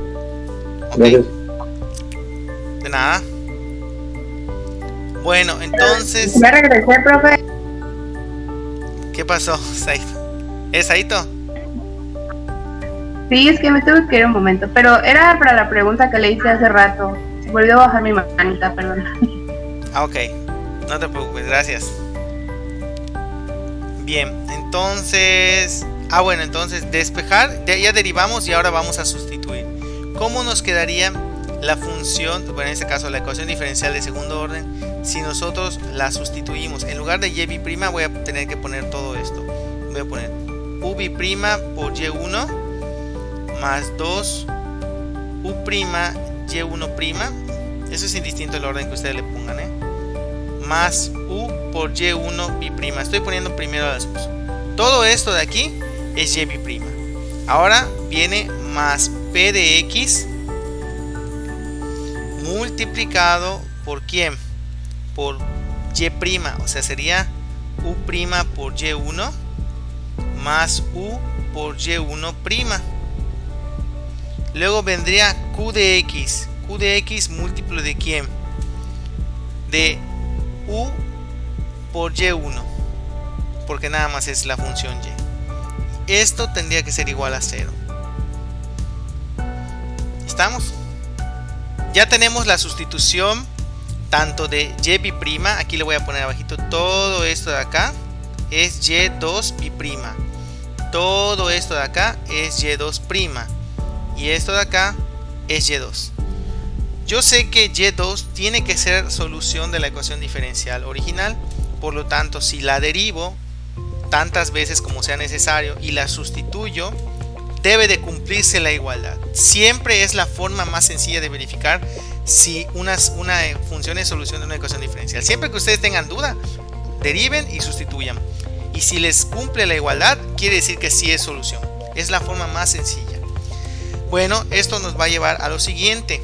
Gracias. De nada. Bueno, entonces... Ya regresé, profe. ¿Qué pasó, Saito? ¿Es Saito? Sí, es que me tuve que ir un momento, pero era para la pregunta que le hice hace rato. Se volvió a bajar mi manita, perdón. Ah, ok. No te preocupes, gracias. Bien, entonces... bueno, entonces despejar, ya derivamos y ahora vamos a sustituir. ¿Cómo nos quedaría la función, bueno, en este caso la ecuación diferencial de segundo orden, si nosotros la sustituimos? En lugar de y b' voy a tener que poner todo esto. Voy a poner u b' por y1 más 2 u' y1'. Eso es indistinto el orden que ustedes le pongan, más u por y1 b'. Estoy poniendo primero las dos. Todo esto de aquí es y b'. Ahora viene más p de x multiplicado por ¿quién? Por y', o sea, sería u' por y1 más u por y1'. Luego vendría q de x. Q de x múltiplo de ¿quién? De u por y1, porque nada más es la función y. Esto tendría que ser igual a 0. ¿Estamos? Ya tenemos la sustitución tanto de y b'. Aquí le voy a poner abajito todo esto de acá es y2'. Todo esto de acá es y2'. Y esto de acá es y2. Yo sé que y2 tiene que ser solución de la ecuación diferencial original. Por lo tanto, si la derivo tantas veces como sea necesario y la sustituyo, debe de cumplirse la igualdad. Siempre es la forma más sencilla de verificar si una función es solución de una ecuación diferencial. Siempre que ustedes tengan duda, deriven y sustituyan. Y si les cumple la igualdad, quiere decir que sí es solución. Es la forma más sencilla. Bueno, esto nos va a llevar a lo siguiente.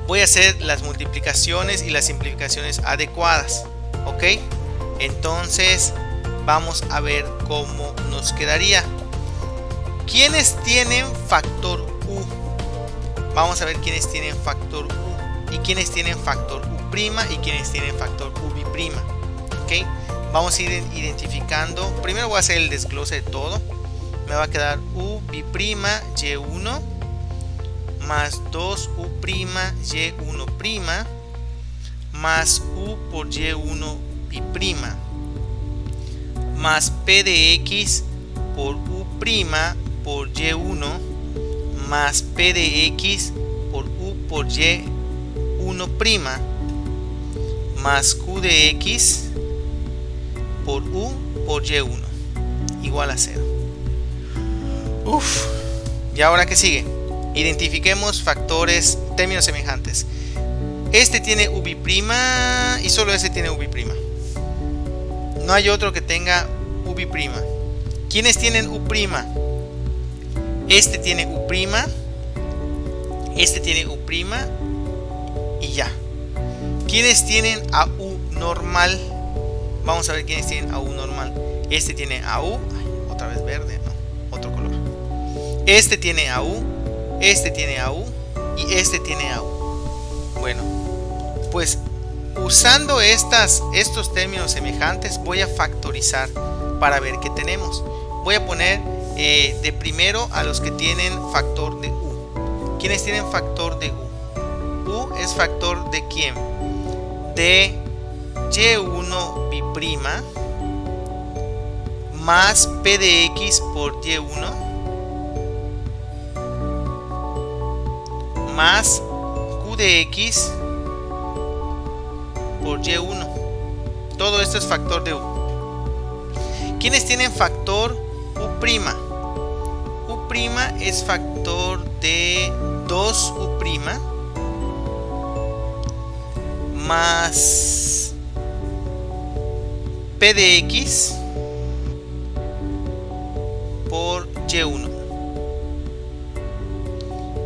Voy a hacer las multiplicaciones y las simplificaciones adecuadas. ¿Ok? Entonces, vamos a ver cómo nos quedaría. ¿Quiénes tienen factor u? Vamos a ver quiénes tienen factor u y quiénes tienen factor u' y quiénes tienen factor u b'. ¿Ok? vamos a ir identificando. Primero voy a hacer el desglose de todo. Me va a quedar u bi'y1 más 2u' y1' más u por y1 bi'y más p de x por u' por y1 más p de x por u por y1' más q de x por u por y1 igual a 0. ¿Y ahora qué sigue? Identifiquemos factores, términos semejantes. Este tiene u bi'y y solo este tiene u bi'y. No hay otro que tenga u bi'y. ¿Quiénes tienen u'? Este tiene u', este tiene u' y ya. ¿Quiénes tienen AU normal? Vamos a ver quiénes tienen AU normal. Este tiene AU, otra vez verde, no, otro color. Este tiene AU, este tiene AU y este tiene AU. Bueno, pues usando estos términos semejantes voy a factorizar para ver qué tenemos. Voy a poner de primero a los que tienen factor de U. ¿Quiénes tienen factor de U? U es factor de ¿quién? De y1 bi'y más p de x por y1 más q de x por y1. Todo esto es factor de U. ¿Quiénes tienen factor U'? U' es factor de 2U' más p de x por y1.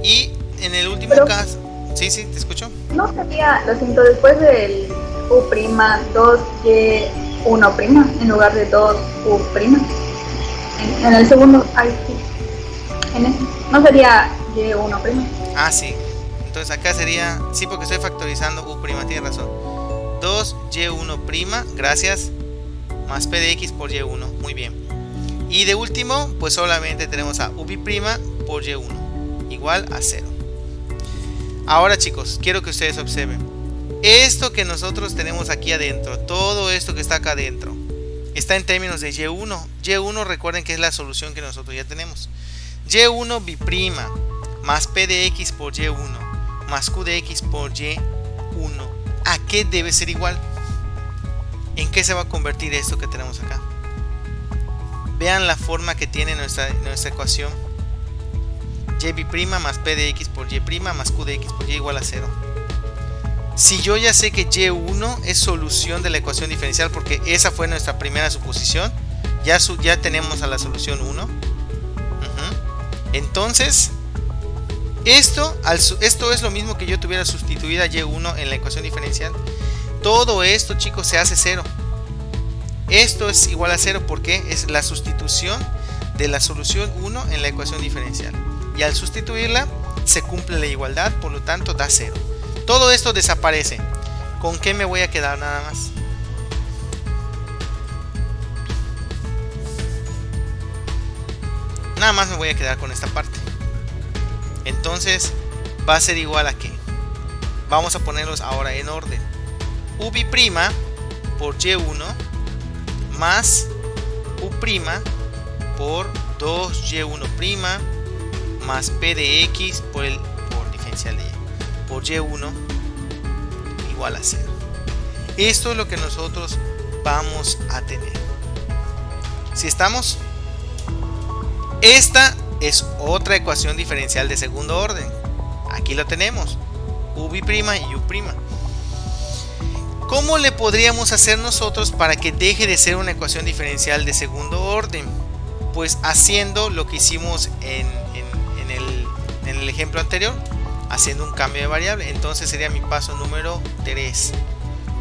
Y en el último caso, sí, te escucho. No sería, lo siento, después del U', 2y1' en lugar de 2U'. En el segundo, en ese, no sería y1'. Ah, sí. Entonces acá sería, sí, porque estoy factorizando U', tiene razón. 2y1', gracias, más p de x por y1, muy bien. Y de último, pues solamente tenemos a u' por y1, igual a 0. Ahora, chicos, quiero que ustedes observen. Esto que nosotros tenemos aquí adentro, todo esto que está acá adentro, está en términos de y1. Y1, recuerden que es la solución que nosotros ya tenemos. Y1 bi'y más p de x por y1 más q de x por y1. ¿A qué debe ser igual? ¿En qué se va a convertir esto que tenemos acá? Vean la forma que tiene nuestra ecuación. Y bi'y más p de x por y' más q de x por y igual a 0. Si yo ya sé que y1 es solución de la ecuación diferencial, porque esa fue nuestra primera suposición, ya tenemos a la solución 1. Entonces, esto es lo mismo que yo tuviera sustituida y1 en la ecuación diferencial. Todo esto, chicos, se hace 0. Esto es igual a 0 porque es la sustitución de la solución 1 en la ecuación diferencial. Y al sustituirla, se cumple la igualdad, por lo tanto da 0. Todo esto desaparece. ¿Con qué me voy a quedar nada más? Nada más me voy a quedar con esta parte. Entonces va a ser igual a ¿qué? Vamos a ponerlos ahora en orden. U bi'y por y1 más u' por 2y1' más p de x por diferencial de y por y1 igual a 0. Esto es lo que nosotros vamos a tener. Si estamos, esta es otra ecuación diferencial de segundo orden. Aquí lo tenemos, u bi'y y u'. ¿Cómo le podríamos hacer nosotros para que deje de ser una ecuación diferencial de segundo orden? Pues haciendo lo que hicimos en el ejemplo anterior, haciendo un cambio de variable. Entonces sería mi paso número 3.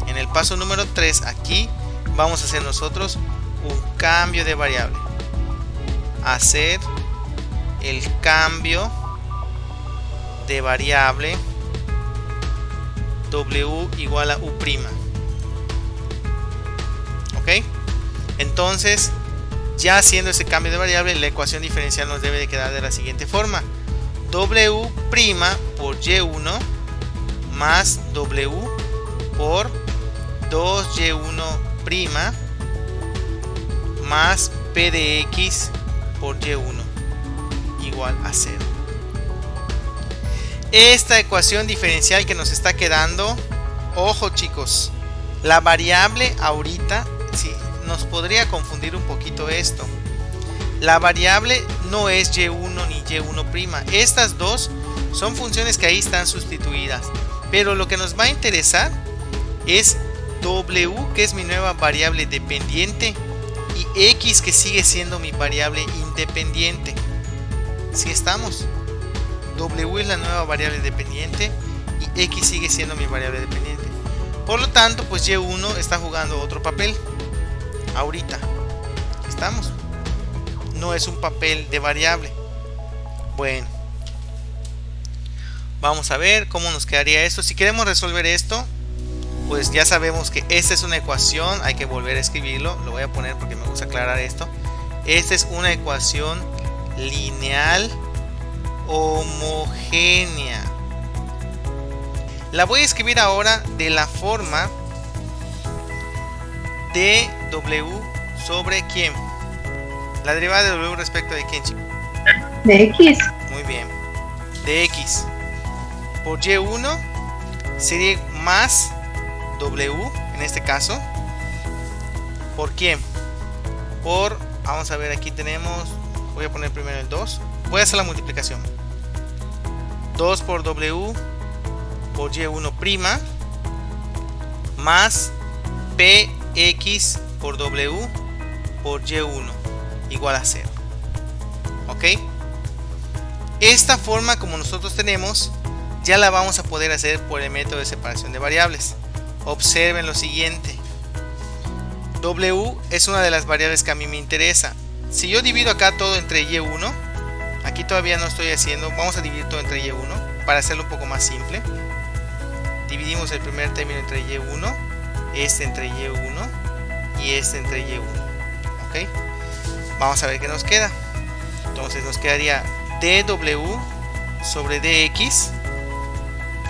En el paso número 3 aquí vamos a hacer nosotros un cambio de variable. Hacer el cambio de variable w igual a u'. ¿Ok? Entonces, ya haciendo ese cambio de variable, la ecuación diferencial nos debe de quedar de la siguiente forma: W' por Y1 más W por 2Y1' más P de X por Y1 igual a 0. Esta ecuación diferencial que nos está quedando, ojo chicos, la variable ahorita, sí, nos podría confundir un poquito esto. La variable no es Y1 ni Y1'. Estas dos son funciones que ahí están sustituidas. Pero lo que nos va a interesar es W, que es mi nueva variable dependiente, y X, que sigue siendo mi variable independiente. ¿Sí estamos? W es la nueva variable dependiente y X sigue siendo mi variable dependiente. Por lo tanto, pues Y1 está jugando otro papel ahorita. ¿Estamos? No es un papel de variable. Bueno, vamos a ver cómo nos quedaría esto. Si queremos resolver esto, pues ya sabemos que esta es una ecuación. Hay que volver a escribirlo. Lo voy a poner porque me gusta aclarar esto. Esta es una ecuación lineal homogénea. La voy a escribir ahora de la forma de W sobre ¿quién? La derivada de W respecto de ¿quién, chicos? De X. Muy bien. De X por Y1 sería más W, en este caso. ¿Por quién? Por, vamos a ver, aquí tenemos, voy a poner primero el 2. Voy a hacer la multiplicación. 2 por W por Y1' más PX por W por Y1 igual a 0. ¿Ok? Esta forma, como nosotros tenemos, ya la vamos a poder hacer por el método de separación de variables. Observen lo siguiente. W es una de las variables que a mí me interesa. Si yo divido acá todo entre Y1, aquí todavía no estoy haciendo, vamos a dividir todo entre Y1 para hacerlo un poco más simple. Dividimos el primer término entre Y1, este entre Y1 y este entre Y1. ¿Ok? Vamos a ver qué nos queda. Entonces nos quedaría dW sobre dx,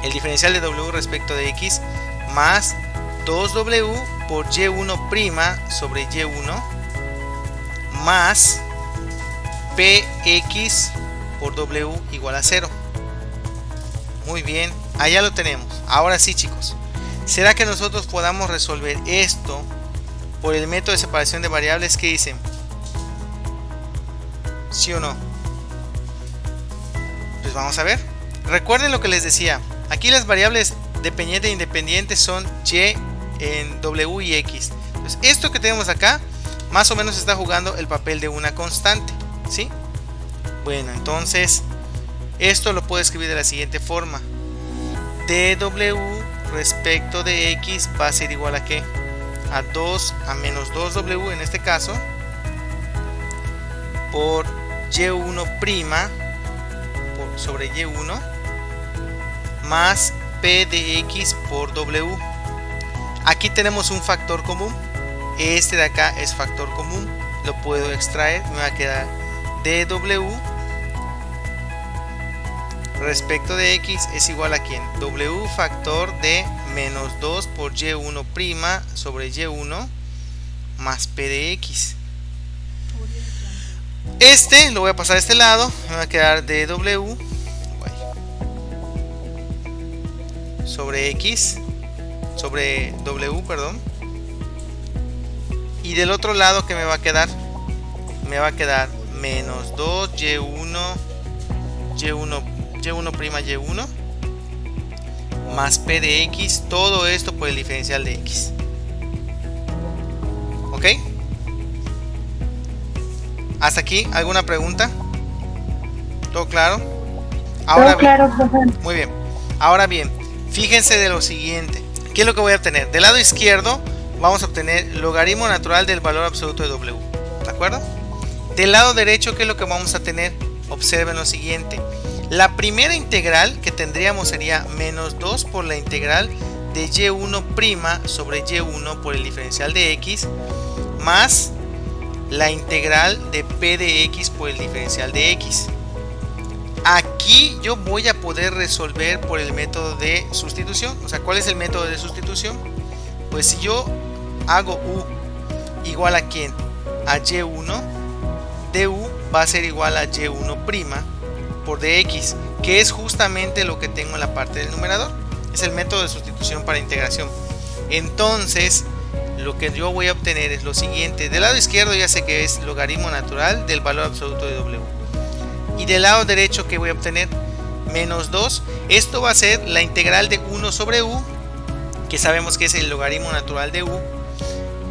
el diferencial de W respecto de X, más 2W por Y1' sobre Y1 más PX por W igual a 0. Muy bien, allá lo tenemos. Ahora sí, chicos, ¿será que nosotros podamos resolver esto por el método de separación de variables? ¿Qué dicen? ¿Sí o no? Pues vamos a ver. Recuerden lo que les decía. Aquí las variables dependiente e independiente son Y en W y X. Entonces, esto que tenemos acá más o menos está jugando el papel de una constante, ¿sí? Bueno, entonces esto lo puedo escribir de la siguiente forma: dW respecto de X va a ser igual a ¿qué? A 2 a menos 2W en este caso por Y1' sobre Y1 más P de X por W. Aquí tenemos un factor común. Este de acá es factor común. Lo puedo extraer. Me va a quedar dW respecto de X es igual a ¿quién? W factor de menos 2 por Y1' sobre Y1 más P de X. Este lo voy a pasar a este lado. Me va a quedar dW sobre X sobre W, perdón. Y del otro lado, ¿qué me va a quedar? Me va a quedar menos 2 Y1' más P de X, todo esto por el diferencial de X. ¿Ok? ¿Hasta aquí? ¿Alguna pregunta? ¿Todo claro? Ahora Todo claro, profe. muy bien. Ahora bien, fíjense de lo siguiente. ¿Qué es lo que voy a obtener? Del lado izquierdo vamos a obtener logaritmo natural del valor absoluto de W. ¿De acuerdo? Del lado derecho, ¿qué es lo que vamos a tener? Observen lo siguiente. La primera integral que tendríamos sería menos 2 por la integral de Y1' sobre Y1 por el diferencial de X más la integral de p de x por el diferencial de x. Aquí yo voy a poder resolver por el método de sustitución. O sea, ¿cuál es el método de sustitución? Pues si yo hago u igual a ¿quién? A y1, du va a ser igual a y1' por dx, que es justamente lo que tengo en la parte del numerador. Es el método de sustitución para integración. Entonces, lo que yo voy a obtener es lo siguiente. Del lado izquierdo ya sé que es logaritmo natural del valor absoluto de w. Y del lado derecho, que voy a obtener menos 2. Esto va a ser la integral de 1 sobre u, que sabemos que es el logaritmo natural de u.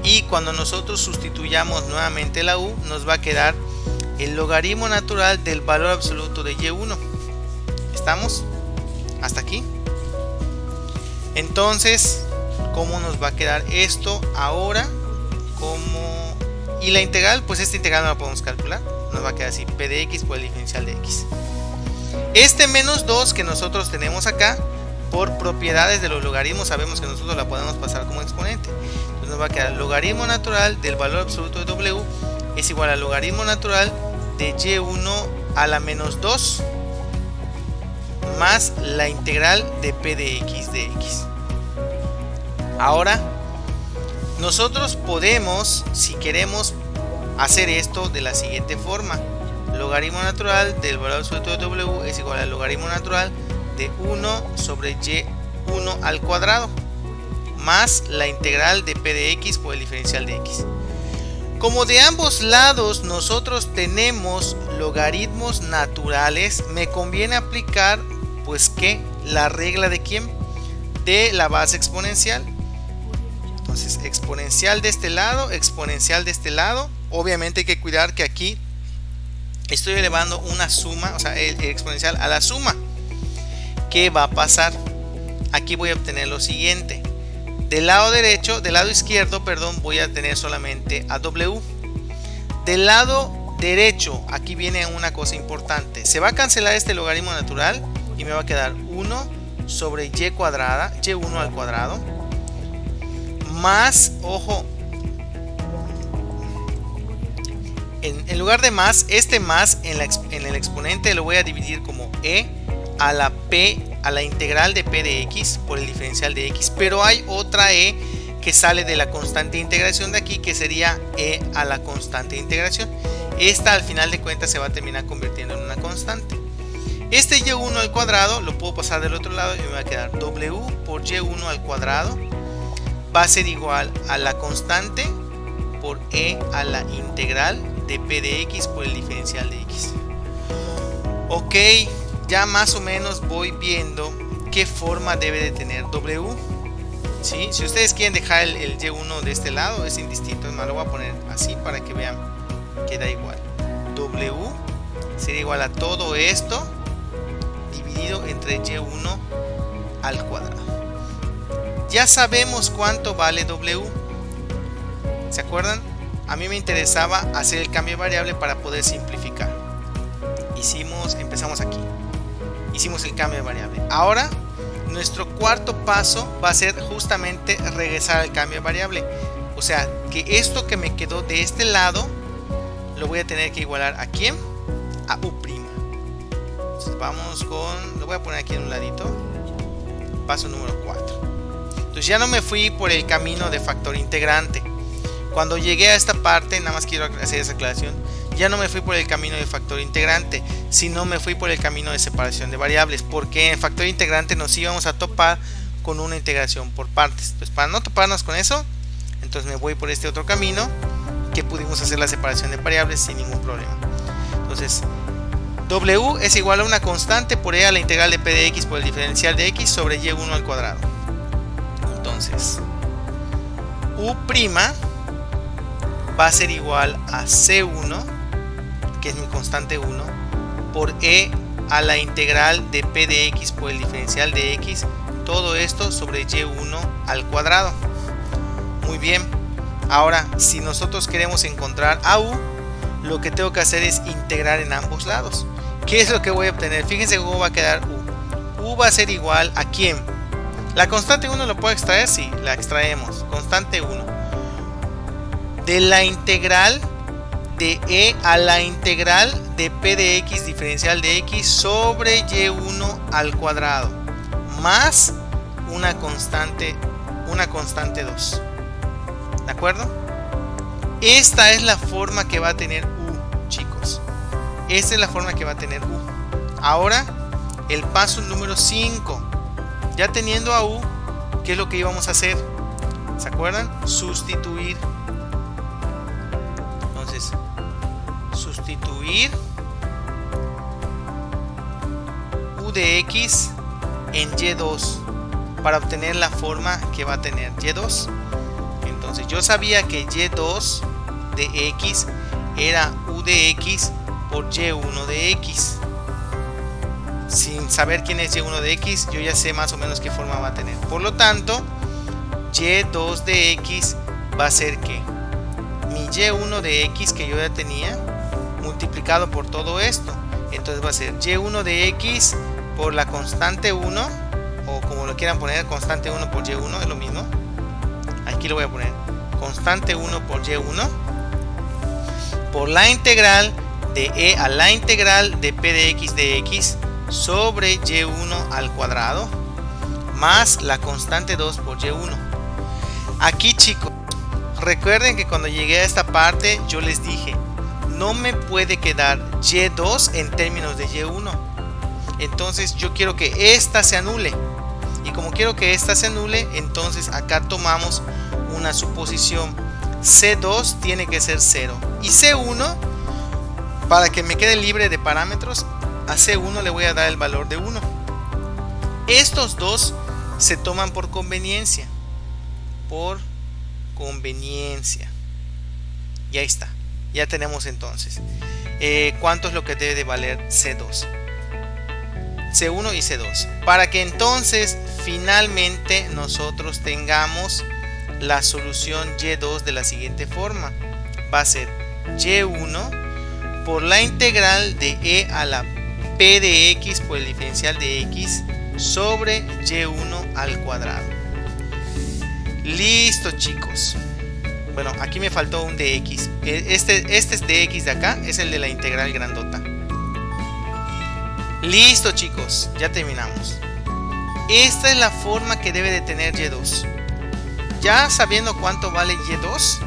Y cuando nosotros sustituyamos nuevamente la u, nos va a quedar el logaritmo natural del valor absoluto de y1. ¿Estamos? ¿Hasta aquí? Entonces, ¿cómo nos va a quedar esto ahora? Y la integral, pues esta integral no la podemos calcular. Nos va a quedar así, p de x por el diferencial de x. Este menos 2 que nosotros tenemos acá, por propiedades de los logaritmos, sabemos que nosotros la podemos pasar como exponente. Entonces nos va a quedar logaritmo natural del valor absoluto de w es igual al logaritmo natural de y1 a la menos 2 más la integral de p de x de x. Ahora, nosotros podemos, si queremos, hacer esto de la siguiente forma. Logaritmo natural del valor absoluto de w es igual al logaritmo natural de 1 sobre y1 al cuadrado más la integral de p de x por el diferencial de x. Como de ambos lados nosotros tenemos logaritmos naturales, me conviene aplicar pues que la regla de ¿quién? De la base exponencial. Entonces exponencial de este lado, exponencial de este lado. Obviamente hay que cuidar que aquí estoy elevando una suma, o sea, el exponencial a la suma. ¿Qué va a pasar? Aquí voy a obtener lo siguiente. Del lado derecho, del lado izquierdo, perdón, voy a tener solamente a w. Del lado derecho, aquí viene una cosa importante. Se va a cancelar este logaritmo natural y me va a quedar 1 sobre y cuadrada, y1 al cuadrado. Más, ojo, en lugar de más, este más en el exponente lo voy a dividir como e a la p, a la integral de p de x por el diferencial de x, pero hay otra e que sale de la constante de integración de aquí, que sería e a la constante de integración. Esta al final de cuentas se va a terminar convirtiendo en una constante. Este y1 al cuadrado lo puedo pasar del otro lado y me va a quedar w por y1 al cuadrado va a ser igual a la constante por e a la integral de p de x por el diferencial de x. Ok, ya más o menos voy viendo qué forma debe de tener w. ¿Sí? Si ustedes quieren dejar el y1 de este lado, es indistinto, es más, lo voy a poner así para que vean que da igual. W sería igual a todo esto dividido entre y1 al cuadrado. Ya sabemos cuánto vale w. ¿Se acuerdan? A mí me interesaba hacer el cambio de variable para poder simplificar. Empezamos aquí. Hicimos el cambio de variable. Ahora nuestro cuarto paso va a ser justamente regresar al cambio de variable. O sea que esto que me quedó de este lado lo voy a tener que igualar ¿a quién? A u'. Entonces vamos con, lo voy a poner aquí en un ladito. Paso número 4. Entonces ya no me fui por el camino de factor integrante. Cuando llegué a esta parte, nada más quiero hacer esa aclaración, ya no me fui por el camino de factor integrante, sino me fui por el camino de separación de variables, porque en factor integrante nos íbamos a topar con una integración por partes. Entonces para no toparnos con eso, entonces me voy por este otro camino, que pudimos hacer la separación de variables sin ningún problema. Entonces w es igual a una constante por e a la integral de p de x por el diferencial de x sobre y1 al cuadrado. Entonces u' va a ser igual a c1, que es mi constante 1, por e a la integral de p de x por el diferencial de x, todo esto sobre y1 al cuadrado. Muy bien, ahora si nosotros queremos encontrar a u, lo que tengo que hacer es integrar en ambos lados. ¿Qué es lo que voy a obtener? Fíjense cómo va a quedar u. U va a ser igual a ¿quién? La constante 1 lo puedo extraer, sí, la extraemos. Constante 1 de la integral de e a la integral de p de x diferencial de x sobre y1 al cuadrado más una constante 2. ¿De acuerdo? Esta es la forma que va a tener u, chicos. Esta es la forma que va a tener u. Ahora, el paso número 5. Ya teniendo a u, ¿qué es lo que íbamos a hacer? ¿Se acuerdan? Sustituir. Entonces, sustituir u de x en y2 para obtener la forma que va a tener y2. Entonces, yo sabía que y2 de x era u de x por y1 de x. Sin saber quién es y1 de x, yo ya sé más o menos qué forma va a tener. Por lo tanto, y2 de x va a ser que mi y1 de x que yo ya tenía multiplicado por todo esto. Entonces va a ser y1 de x por la constante 1, o como lo quieran poner, constante 1 por y1, es lo mismo. Aquí lo voy a poner constante 1 por y1 por la integral de e a la integral de p de x sobre y1 al cuadrado más la constante 2 por y1. Aquí, chicos, recuerden que cuando llegué a esta parte yo les dije, no me puede quedar y2 en términos de y1. Entonces yo quiero que esta se anule. Y como quiero que esta se anule, entonces acá tomamos una suposición. C2 tiene que ser 0. Y C1, para que me quede libre de parámetros, a C1 le voy a dar el valor de 1. Estos dos se toman por conveniencia. Por conveniencia. Y ahí está. Ya tenemos entonces. ¿Cuánto es lo que debe de valer C2? C1 y C2. Para que entonces finalmente nosotros tengamos la solución y2 de la siguiente forma. Va a ser y1 por la integral de e a la p de x por el diferencial de x sobre y1 al cuadrado. Listo, chicos. Bueno, aquí me faltó un dx. Este es dx de acá, es el de la integral grandota. Listo, chicos, ya terminamos. Esta es la forma que debe de tener y2. Ya sabiendo cuánto vale y2,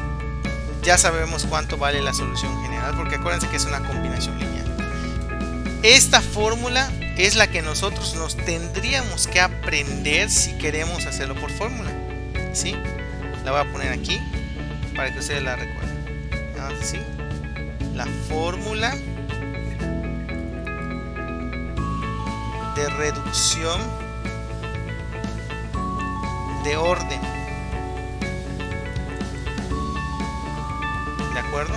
ya sabemos cuánto vale la solución general, porque acuérdense que es una combinación lineal. Esta fórmula es la que nosotros nos tendríamos que aprender si queremos hacerlo por fórmula. ¿Sí? La voy a poner aquí para que ustedes la recuerden. Así. La fórmula de reducción de orden. ¿De acuerdo?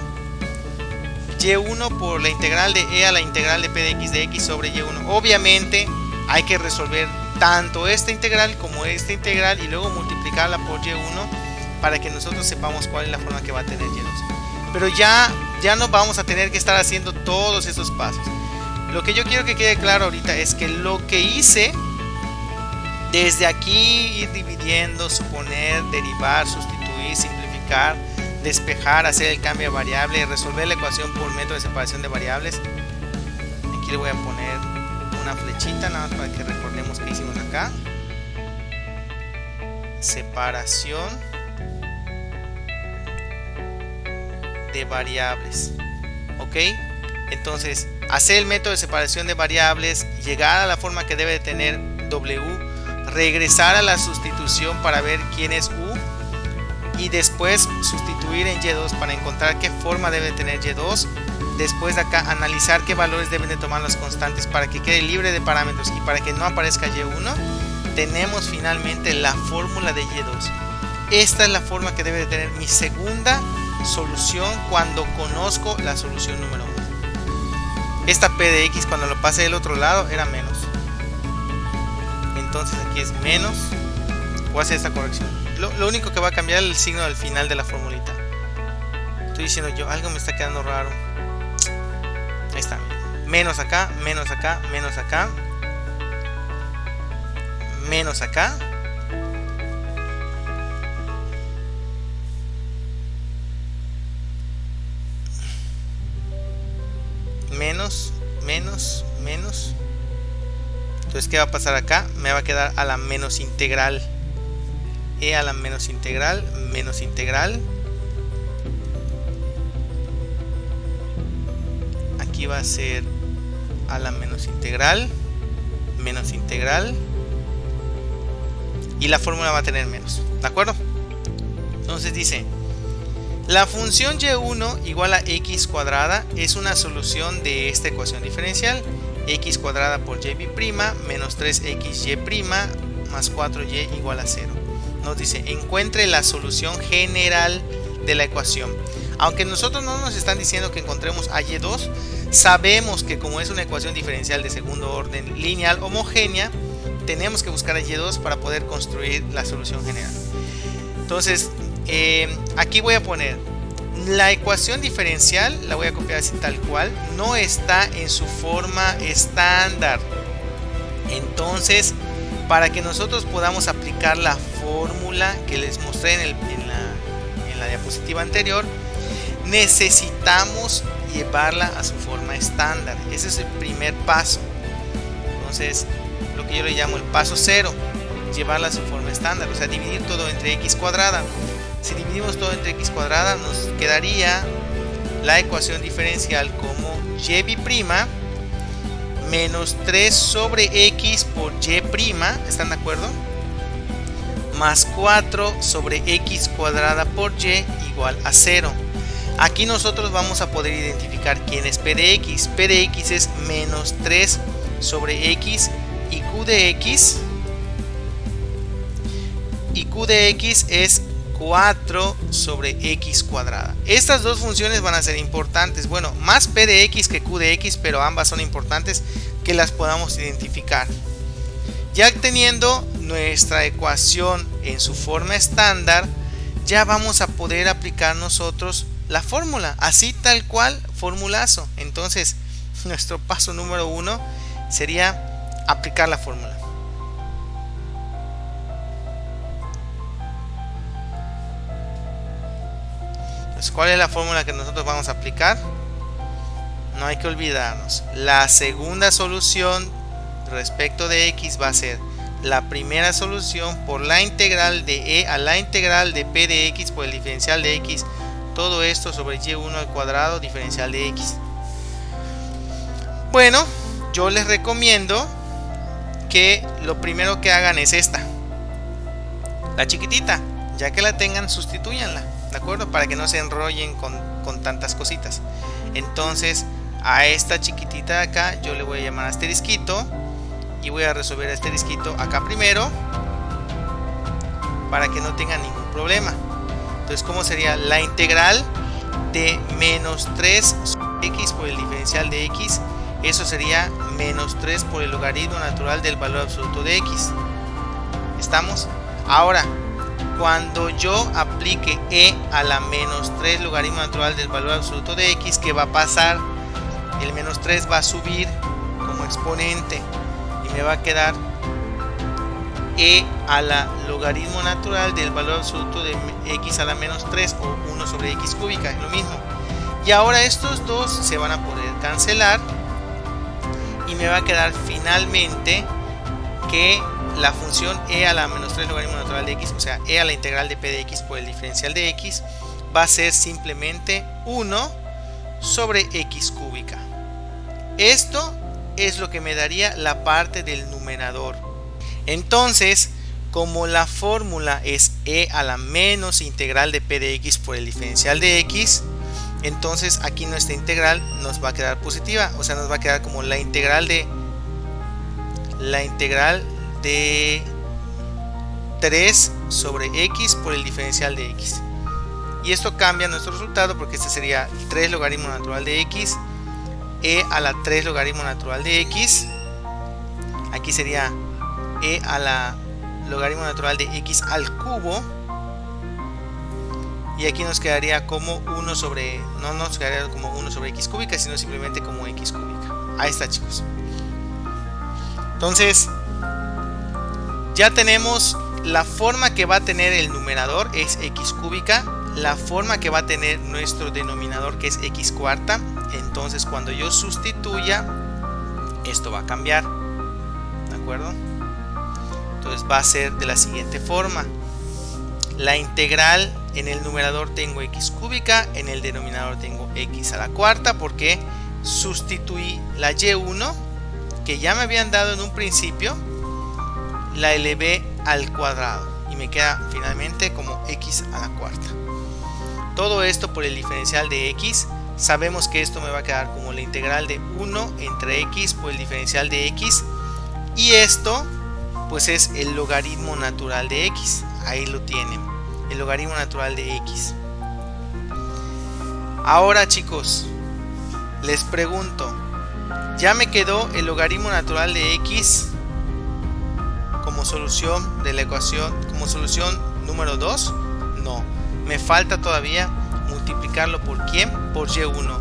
y1 por la integral de e a la integral de p de x sobre y1. Obviamente hay que resolver tanto esta integral como esta integral y luego multiplicarla por y1 para que nosotros sepamos cuál es la forma que va a tener y2. Pero ya no vamos a tener que estar haciendo todos esos pasos. Lo que yo quiero que quede claro ahorita es que lo que hice desde aquí, ir dividiendo, suponer, derivar, sustituir, simplificar, despejar, hacer el cambio de variable, resolver la ecuación por método de separación de variables. Aquí le voy a poner una flechita nada más para que recordemos que hicimos acá. Separación de variables. Ok, entonces hacer el método de separación de variables, llegar a la forma que debe de tener w, regresar a la sustitución para ver quién es u y después sustituir en y2 para encontrar qué forma debe tener y2. Después de acá analizar qué valores deben de tomar las constantes para que quede libre de parámetros y para que no aparezca y1. Tenemos finalmente la fórmula de y2. Esta es la forma que debe de tener mi segunda solución cuando conozco la solución número 1. Esta p de x cuando lo pase del otro lado era menos. Entonces aquí es menos. Voy a hacer esta corrección. Lo único que va a cambiar es el signo del final de la formulita. Estoy diciendo yo, algo me está quedando raro. Ahí está. Menos acá, menos acá, menos acá. Menos acá. menos, menos, menos. Entonces, ¿qué va a pasar acá? Me va a quedar a la menos integral. E a la menos integral, menos integral. Aquí va a ser a la menos integral, menos integral. Y la fórmula va a tener menos, ¿de acuerdo? Entonces dice, la función y1 igual a x cuadrada es una solución de esta ecuación diferencial. X cuadrada por y' menos 3xy' más 4y igual a 0. Nos dice, encuentre la solución general de la ecuación. Aunque nosotros no nos están diciendo que encontremos a y2, sabemos que como es una ecuación diferencial de segundo orden lineal homogénea, tenemos que buscar a y2 para poder construir la solución general. Entonces, aquí voy a poner la ecuación diferencial, la voy a copiar así tal cual, no está en su forma estándar. Entonces, para que nosotros podamos aplicar la fórmula que les mostré en la diapositiva anterior, necesitamos llevarla a su forma estándar. Ese es el primer paso. Entonces, lo que yo le llamo el paso 0, llevarla a su forma estándar, o sea, dividir todo entre x cuadrada. Si dividimos todo entre x cuadrada, nos quedaría la ecuación diferencial como y' menos 3 sobre x por y', ¿están de acuerdo? Más 4 sobre x cuadrada por y igual a 0. Aquí nosotros vamos a poder identificar quién es p de x. P de x es menos 3 sobre x y q de x. Y q de x es 4 sobre x cuadrada. Estas dos funciones van a ser importantes. Bueno, más p de x que q de x, pero ambas son importantes que las podamos identificar. Ya teniendo nuestra ecuación en su forma estándar, ya vamos a poder aplicar nosotros la fórmula, así tal cual, formulazo. Entonces, nuestro paso número 1 sería aplicar la fórmula. Entonces, ¿cuál es la fórmula que nosotros vamos a aplicar? No hay que olvidarnos. La segunda solución respecto de x va a ser la primera solución por la integral de e a la integral de p de x por el diferencial de x. Todo esto sobre y1 al cuadrado diferencial de x. Bueno, yo les recomiendo que lo primero que hagan es esta, la chiquitita. Ya que la tengan, sustitúyanla, ¿de acuerdo? Para que no se enrollen con tantas cositas. Entonces, a esta chiquitita de acá yo le voy a llamar asterisquito y voy a resolver asterisquito acá primero para que no tengan ningún problema. Entonces, ¿cómo sería la integral de menos 3 sobre x por el diferencial de x? Eso sería menos 3 por el logaritmo natural del valor absoluto de x. ¿Estamos? Ahora, cuando yo aplique e a la menos 3 logaritmo natural del valor absoluto de x, ¿qué va a pasar? El menos 3 va a subir como exponente y me va a quedar e a la logaritmo natural del valor absoluto de x a la menos 3 o 1 sobre x cúbica, es lo mismo. Y ahora estos dos se van a poder cancelar y me va a quedar finalmente que la función e a la menos 3 logaritmo natural de x, o sea, e a la integral de p de x por el diferencial de x, va a ser simplemente 1 sobre x cúbica. Esto es lo que me daría la parte del numerador. Entonces, como la fórmula es e a la menos integral de p de x por el diferencial de x, entonces aquí nuestra integral nos va a quedar positiva, o sea, nos va a quedar como la integral de 3 sobre x por el diferencial de x. Y esto cambia nuestro resultado porque este sería 3 logaritmo natural de x, e a la 3 logaritmo natural de x. Aquí sería e a la logaritmo natural de x al cubo. Y aquí nos quedaría como 1 sobre, no nos quedaría como 1 sobre x cúbica, sino simplemente como x cúbica. Ahí está, chicos. Entonces, ya tenemos la forma que va a tener el numerador, es x cúbica. La forma que va a tener nuestro denominador, que es x cuarta, entonces cuando yo sustituya, esto va a cambiar, ¿de acuerdo? Entonces va a ser de la siguiente forma. La integral, en el numerador tengo x cúbica, en el denominador tengo x a la cuarta, porque sustituí la y1 que ya me habían dado en un principio, la elevé al cuadrado y me queda finalmente como x a la cuarta. Todo esto por el diferencial de x. Sabemos que esto me va a quedar como la integral de 1 entre x por el diferencial de x, y esto pues es el logaritmo natural de x. Ahí lo tienen, el logaritmo natural de x. Ahora, chicos, les pregunto, ¿ya me quedó el logaritmo natural de x como solución de la ecuación, como solución número 2? No, me falta todavía multiplicarlo por ¿quién? Por y1.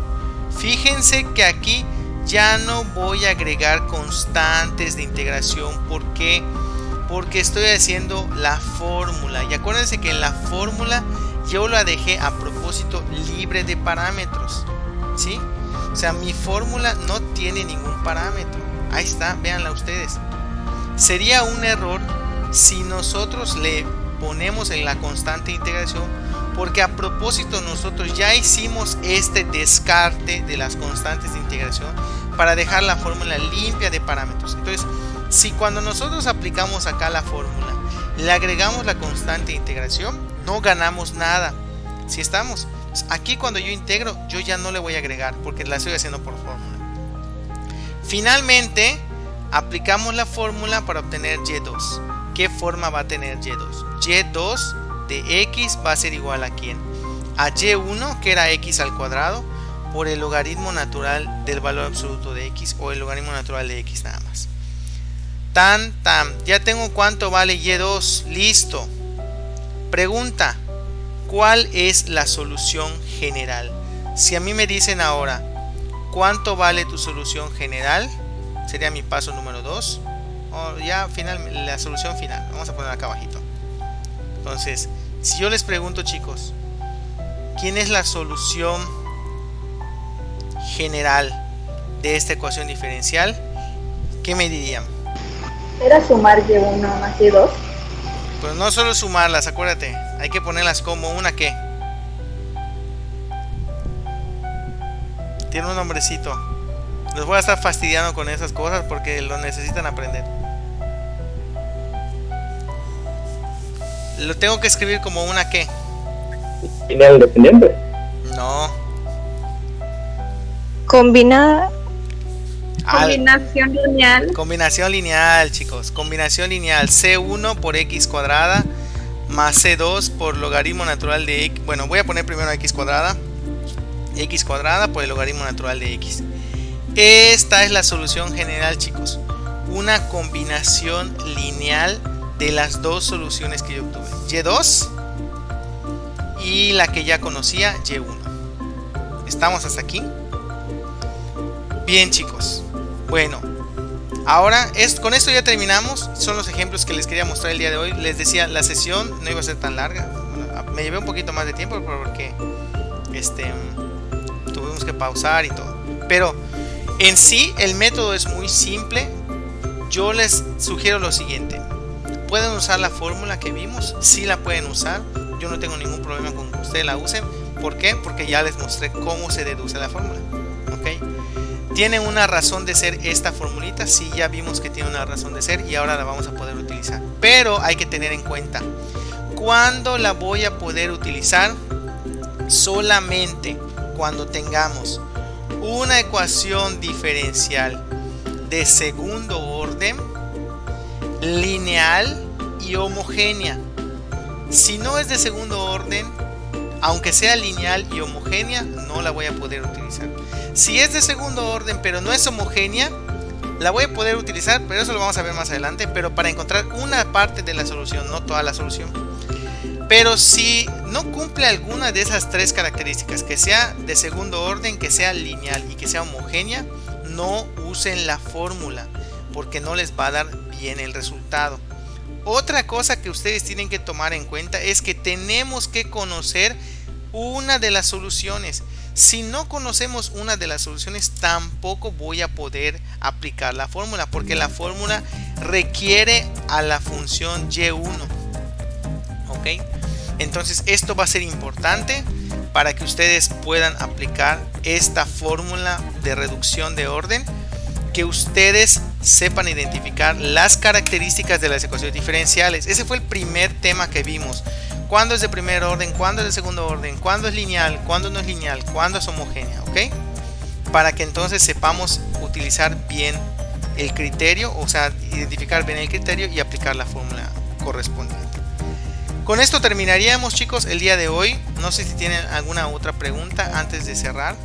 Fíjense que aquí ya no voy a agregar constantes de integración. ¿Por qué? Porque estoy haciendo la fórmula, y acuérdense que en la fórmula yo la dejé a propósito libre de parámetros, ¿sí? O sea, mi fórmula no tiene ningún parámetro. Ahí está, véanla ustedes. Sería un error si nosotros le ponemos en la constante de integración, porque a propósito nosotros ya hicimos este descarte de las constantes de integración para dejar la fórmula limpia de parámetros. Entonces, si cuando nosotros aplicamos acá la fórmula le agregamos la constante de integración, no ganamos nada. Si estamos aquí, cuando yo integro, yo ya no le voy a agregar porque la estoy haciendo por fórmula. Finalmente aplicamos la fórmula para obtener y2. ¿Qué forma va a tener y2? Y2 de x va a ser igual a ¿quién? A y1, que era x al cuadrado, por el logaritmo natural del valor absoluto de x, o el logaritmo natural de x nada más. Ya tengo cuánto vale y2. Listo. Pregunta: ¿cuál es la solución general? Si a mí me dicen ahora ¿cuánto vale tu solución general? Sería mi paso número 2. O ya final, la solución final. Vamos a poner acá abajito. Entonces, si yo les pregunto, chicos, ¿quién es la solución general de esta ecuación diferencial? ¿Qué me dirían? ¿Era sumar y1 más y2? Pues no solo sumarlas, acuérdate. Hay que ponerlas como una ¿qué? Tiene un nombrecito. Les voy a estar fastidiando con esas cosas porque lo necesitan aprender. Lo tengo que escribir como una ¿qué? ¿Lineal dependiente? No. Combinada. Combinación lineal. Combinación lineal, chicos. Combinación lineal. C1 por x cuadrada más C2 por logaritmo natural de x. Bueno, voy a poner primero x cuadrada. X cuadrada por el logaritmo natural de x. Esta es la solución general, chicos. Una combinación lineal de las dos soluciones que yo obtuve. Y2 y la que ya conocía, Y1. ¿Estamos hasta aquí? Bien, chicos. Bueno, ahora con esto ya terminamos. Son los ejemplos que les quería mostrar el día de hoy. Les decía, la sesión no iba a ser tan larga. Me llevé un poquito más de tiempo porque tuvimos que pausar y todo. Pero en sí el método es muy simple. Yo les sugiero lo siguiente. ¿Pueden usar la fórmula que vimos? Sí, la pueden usar. Yo no tengo ningún problema con que ustedes la usen. ¿Por qué? Porque ya les mostré cómo se deduce la fórmula. ¿Ok? ¿Tiene una razón de ser esta formulita? Sí, ya vimos que tiene una razón de ser y ahora la vamos a poder utilizar. Pero hay que tener en cuenta, ¿cuándo la voy a poder utilizar? Solamente cuando tengamos una ecuación diferencial de segundo orden, lineal y homogénea. Si no es de segundo orden, aunque sea lineal y homogénea, no la voy a poder utilizar. Si es de segundo orden pero no es homogénea, la voy a poder utilizar, pero eso lo vamos a ver más adelante, pero para encontrar una parte de la solución, no toda la solución. Pero si no cumple alguna de esas tres características, que sea de segundo orden, que sea lineal y que sea homogénea, no usen la fórmula porque no les va a dar bien el resultado. Otra cosa que ustedes tienen que tomar en cuenta es que tenemos que conocer una de las soluciones. Si no conocemos una de las soluciones, tampoco voy a poder aplicar la fórmula, porque la fórmula requiere a la función y1. ¿Ok? Entonces esto va a ser importante para que ustedes puedan aplicar esta fórmula de reducción de orden, que ustedes sepan identificar las características de las ecuaciones diferenciales. Ese fue el primer tema que vimos. ¿Cuándo es de primer orden? ¿Cuándo es de segundo orden? ¿Cuándo es lineal? ¿Cuándo no es lineal? ¿Cuándo es homogénea? ¿Ok? Para que entonces sepamos utilizar bien el criterio, o sea, identificar bien el criterio y aplicar la fórmula correspondiente. Con esto terminaríamos, chicos, el día de hoy. No sé si tienen alguna otra pregunta antes de cerrar.